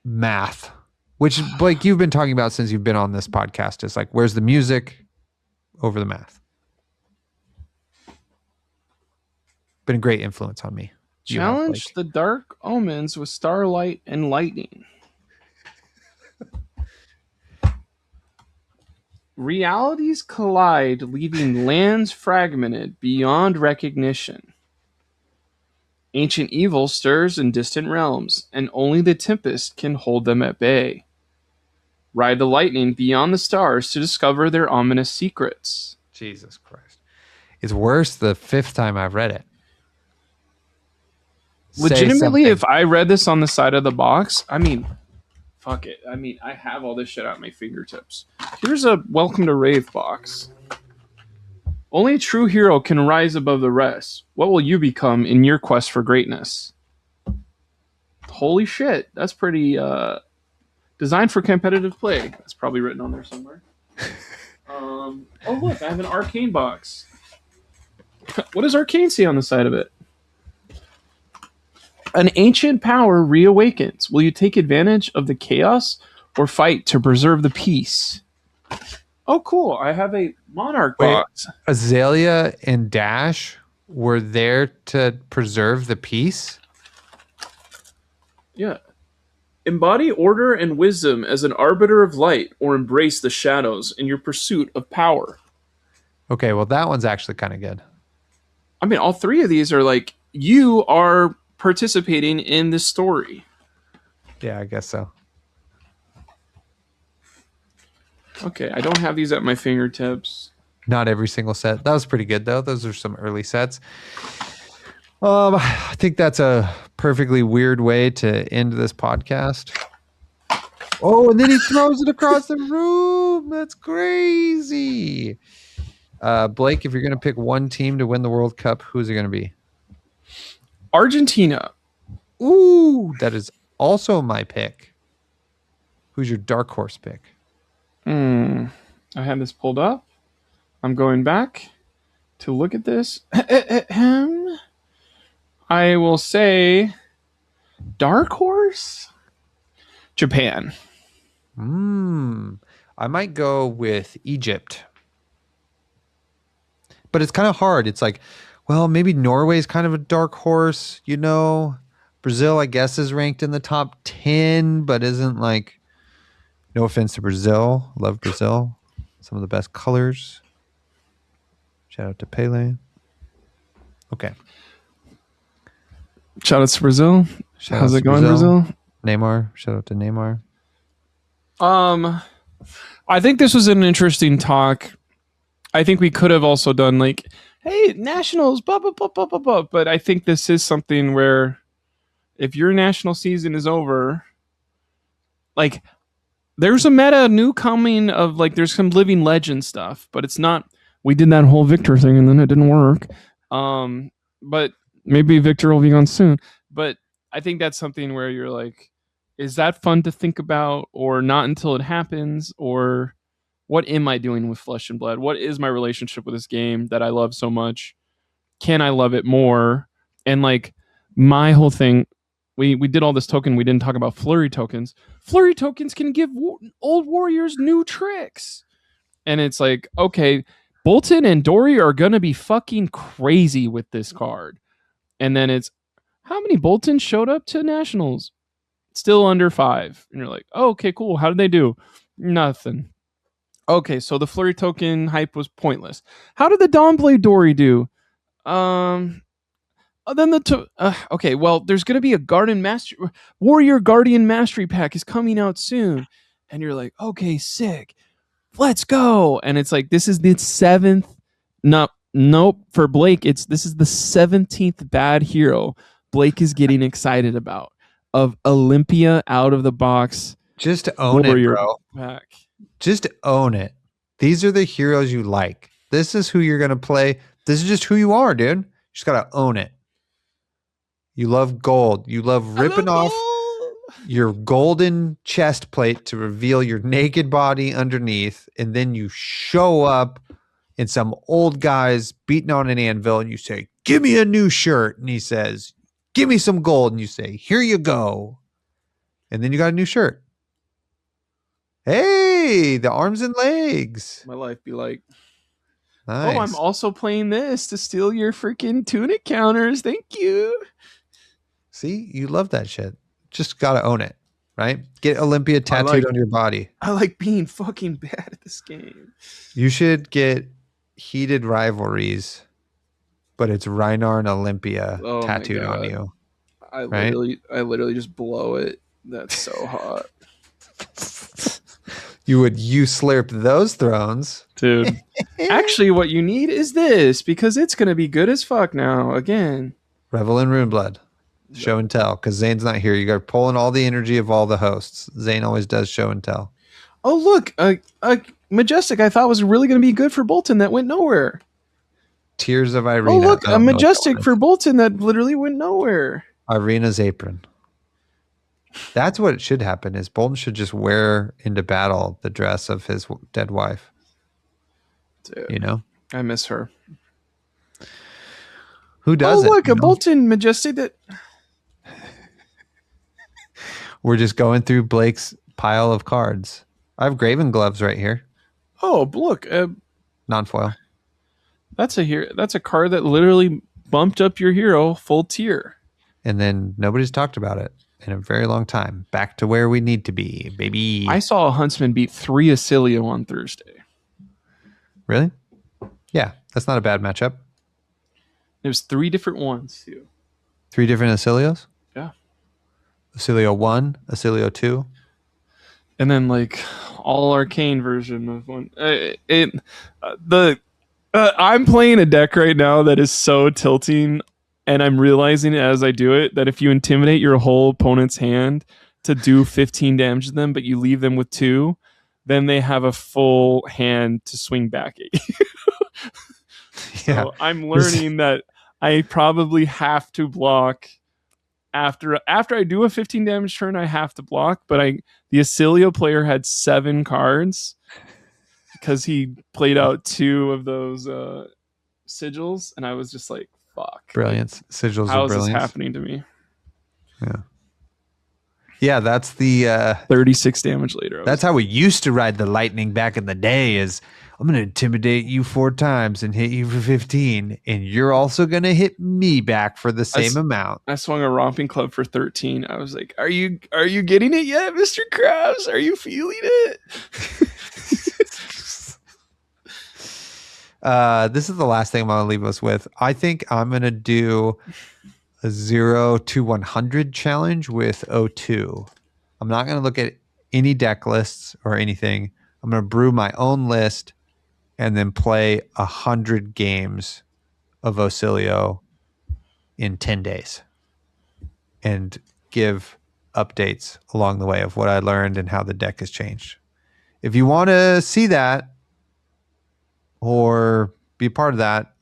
math. Which, Blake, you've been talking about since you've been on this podcast. Is like, where's the music over the math? Been a great influence on me. Challenge the dark omens with starlight and lightning. Realities collide, leaving lands fragmented beyond recognition. Ancient evil stirs in distant realms, and only the tempest can hold them at bay. Ride the lightning beyond the stars to discover their ominous secrets. Jesus Christ. It's worse the 5th time I've read it. Legitimately, if I read this on the side of the box, I mean, fuck it. I mean, I have all this shit at my fingertips. Here's a Welcome to Rave box. Only a true hero can rise above the rest. What will you become in your quest for greatness? Holy shit. That's pretty designed for competitive play. That's probably written on there somewhere. Oh, look, I have an arcane box. What does arcane say on the side of it? An ancient power reawakens. Will you take advantage of the chaos or fight to preserve the peace? Oh, cool. I have a Monarch box. Azalea and Dash were there to preserve the peace? Yeah. Embody order and wisdom as an arbiter of light, or embrace the shadows in your pursuit of power. Okay, well, that one's actually kind of good. I mean, all 3 of these are like, you are participating in this story. Yeah, I guess so. Okay, I don't have these at my fingertips. Not every single set. That was pretty good, though. Those are some early sets. I think that's a perfectly weird way to end this podcast. Oh, and then he throws it across the room. That's crazy. Blake, if you're going to pick one team to win the World Cup, who's it going to be? Argentina. Ooh, that is also my pick. Who's your dark horse pick? I have this pulled up. I'm going back to look at this. I will say dark horse? Japan. I might go with Egypt. But it's kind of hard. It's like, well, maybe Norway's kind of a dark horse, you know. Brazil, I guess, is ranked in the top 10, but isn't like, no offense to Brazil. Love Brazil. Some of the best colors. Shout out to Pele. Okay. Shout out to Brazil. How's it going, Brazil? Neymar. Shout out to Neymar. I think this was an interesting talk. I think we could have also done like, hey, nationals, blah, blah, blah, blah, blah, blah. But I think this is something where if your national season is over, like, there's a meta new coming of like there's some living legend stuff, but it's not. We did that whole Victor thing and then it didn't work. But maybe Victor will be gone soon. But I think that's something where you're like, is that fun to think about, or not until it happens, or what am I doing with Flesh and Blood? What is my relationship with this game that I love so much? Can I love it more? And like my whole thing, we did all this token. We didn't talk about flurry tokens. Flurry tokens can give old warriors new tricks. And it's like, okay, Bolton and Dory are going to be fucking crazy with this card. And then it's, how many Boltons showed up to Nationals? Still under 5. And you're like, oh, okay, cool. How did they do? Nothing. Okay, so the flurry token hype was pointless. How did the Dawnblade Dory do? Then okay, well, there's going to be a Warrior Guardian Mastery Pack is coming out soon. And you're like, okay, sick. Let's go. And it's like, this is the 7th. Nope. For Blake, this is the 17th bad hero Blake is getting excited about of Olympia out of the box. Just own it, bro. Pack. Just own it. These are the heroes you like. This is who you're going to play. This is just who you are, dude. You just got to own it. You love gold. You love ripping off your golden chest plate to reveal your naked body underneath, and then you show up in some old guy's beating on an anvil, and you say, give me a new shirt. And he says, give me some gold. And you say, here you go. And then you got a new shirt. Hey, the arms and legs. My life be like, nice. Oh, I'm also playing this to steal your freaking tunic counters. Thank you. See, you love that shit. Just gotta own it, right? Get Olympia tattooed on your body. I like being fucking bad at this game. You should get Heated Rivalries, but it's Reinar and Olympia tattooed on you. I literally just blow it. That's so hot. You would Uslurp those thrones. Dude. Actually, what you need is this, because it's going to be good as fuck now, again. Revel in Runeblood. Show and tell, because Zane's not here. You got pulling all the energy of all the hosts. Zane always does show and tell. Oh, look. Majestic I thought was really going to be good for Bolton that went nowhere. Tears of Irina. Oh, look. A Majestic for Bolton that literally went nowhere. Irina's apron. That's what it should happen, is Bolton should just wear into battle the dress of his dead wife. Dude, you know? I miss her. Who doesn't? Oh, look, a Bolton Majestic that... We're just going through Blake's pile of cards. I have Graven Gloves right here. Oh, look. Non-foil. That's a card that literally bumped up your hero full tier. And then nobody's talked about it in a very long time. Back to where we need to be, baby. I saw a Huntsman beat 3 Acilio on Thursday. Really? Yeah, that's not a bad matchup. There's 3 different ones, too. 3 different Acilios? Yeah. Acilio 1, Acilio 2. And then, like, all arcane version of one. I'm playing a deck right now that is so tilting, and I'm realizing as I do it that if you intimidate your whole opponent's hand to do 15 damage to them, but you leave them with 2, then they have a full hand to swing back at you. Yeah. So I'm learning that I probably have to block after I do a 15 damage turn. I have to block, but the Acilio player had 7 cards because he played out 2 of those sigils, and I was just like, fuck. Brilliance. Sigils How of is brilliance. this happening to me? Yeah. Yeah, that's the 36 damage later. That's how we used to ride the lightning back in the day, is I'm going to intimidate you 4 times and hit you for 15, and you're also going to hit me back for the same amount. I swung a romping club for 13. I was like, are you getting it yet, Mr. Krabs? Are you feeling it? This is the last thing I'm going to leave us with. I think I'm going to do a 0 to 100 challenge with O2. I'm not going to look at any deck lists or anything. I'm going to brew my own list and then play 100 games of Ocilio in 10 days and give updates along the way of what I learned and how the deck has changed. If you want to see that or be a part of that,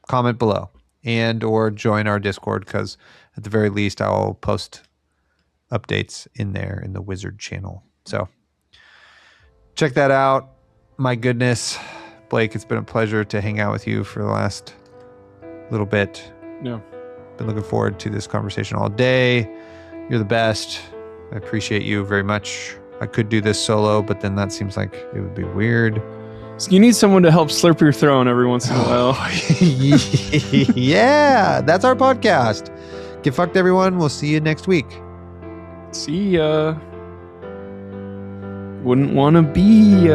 comment below and or join our Discord, because at the very least I'll post updates in there in the Wizard channel. So check that out. My goodness, Blake, it's been a pleasure to hang out with you for the last little bit. Yeah. Been looking forward to this conversation all day. You're the best. I appreciate you very much. I could do this solo, but then that seems like it would be weird. So you need someone to help slurp your throne every once in a while. Yeah, that's our podcast. Get fucked, everyone. We'll see you next week. See ya. Wouldn't want to be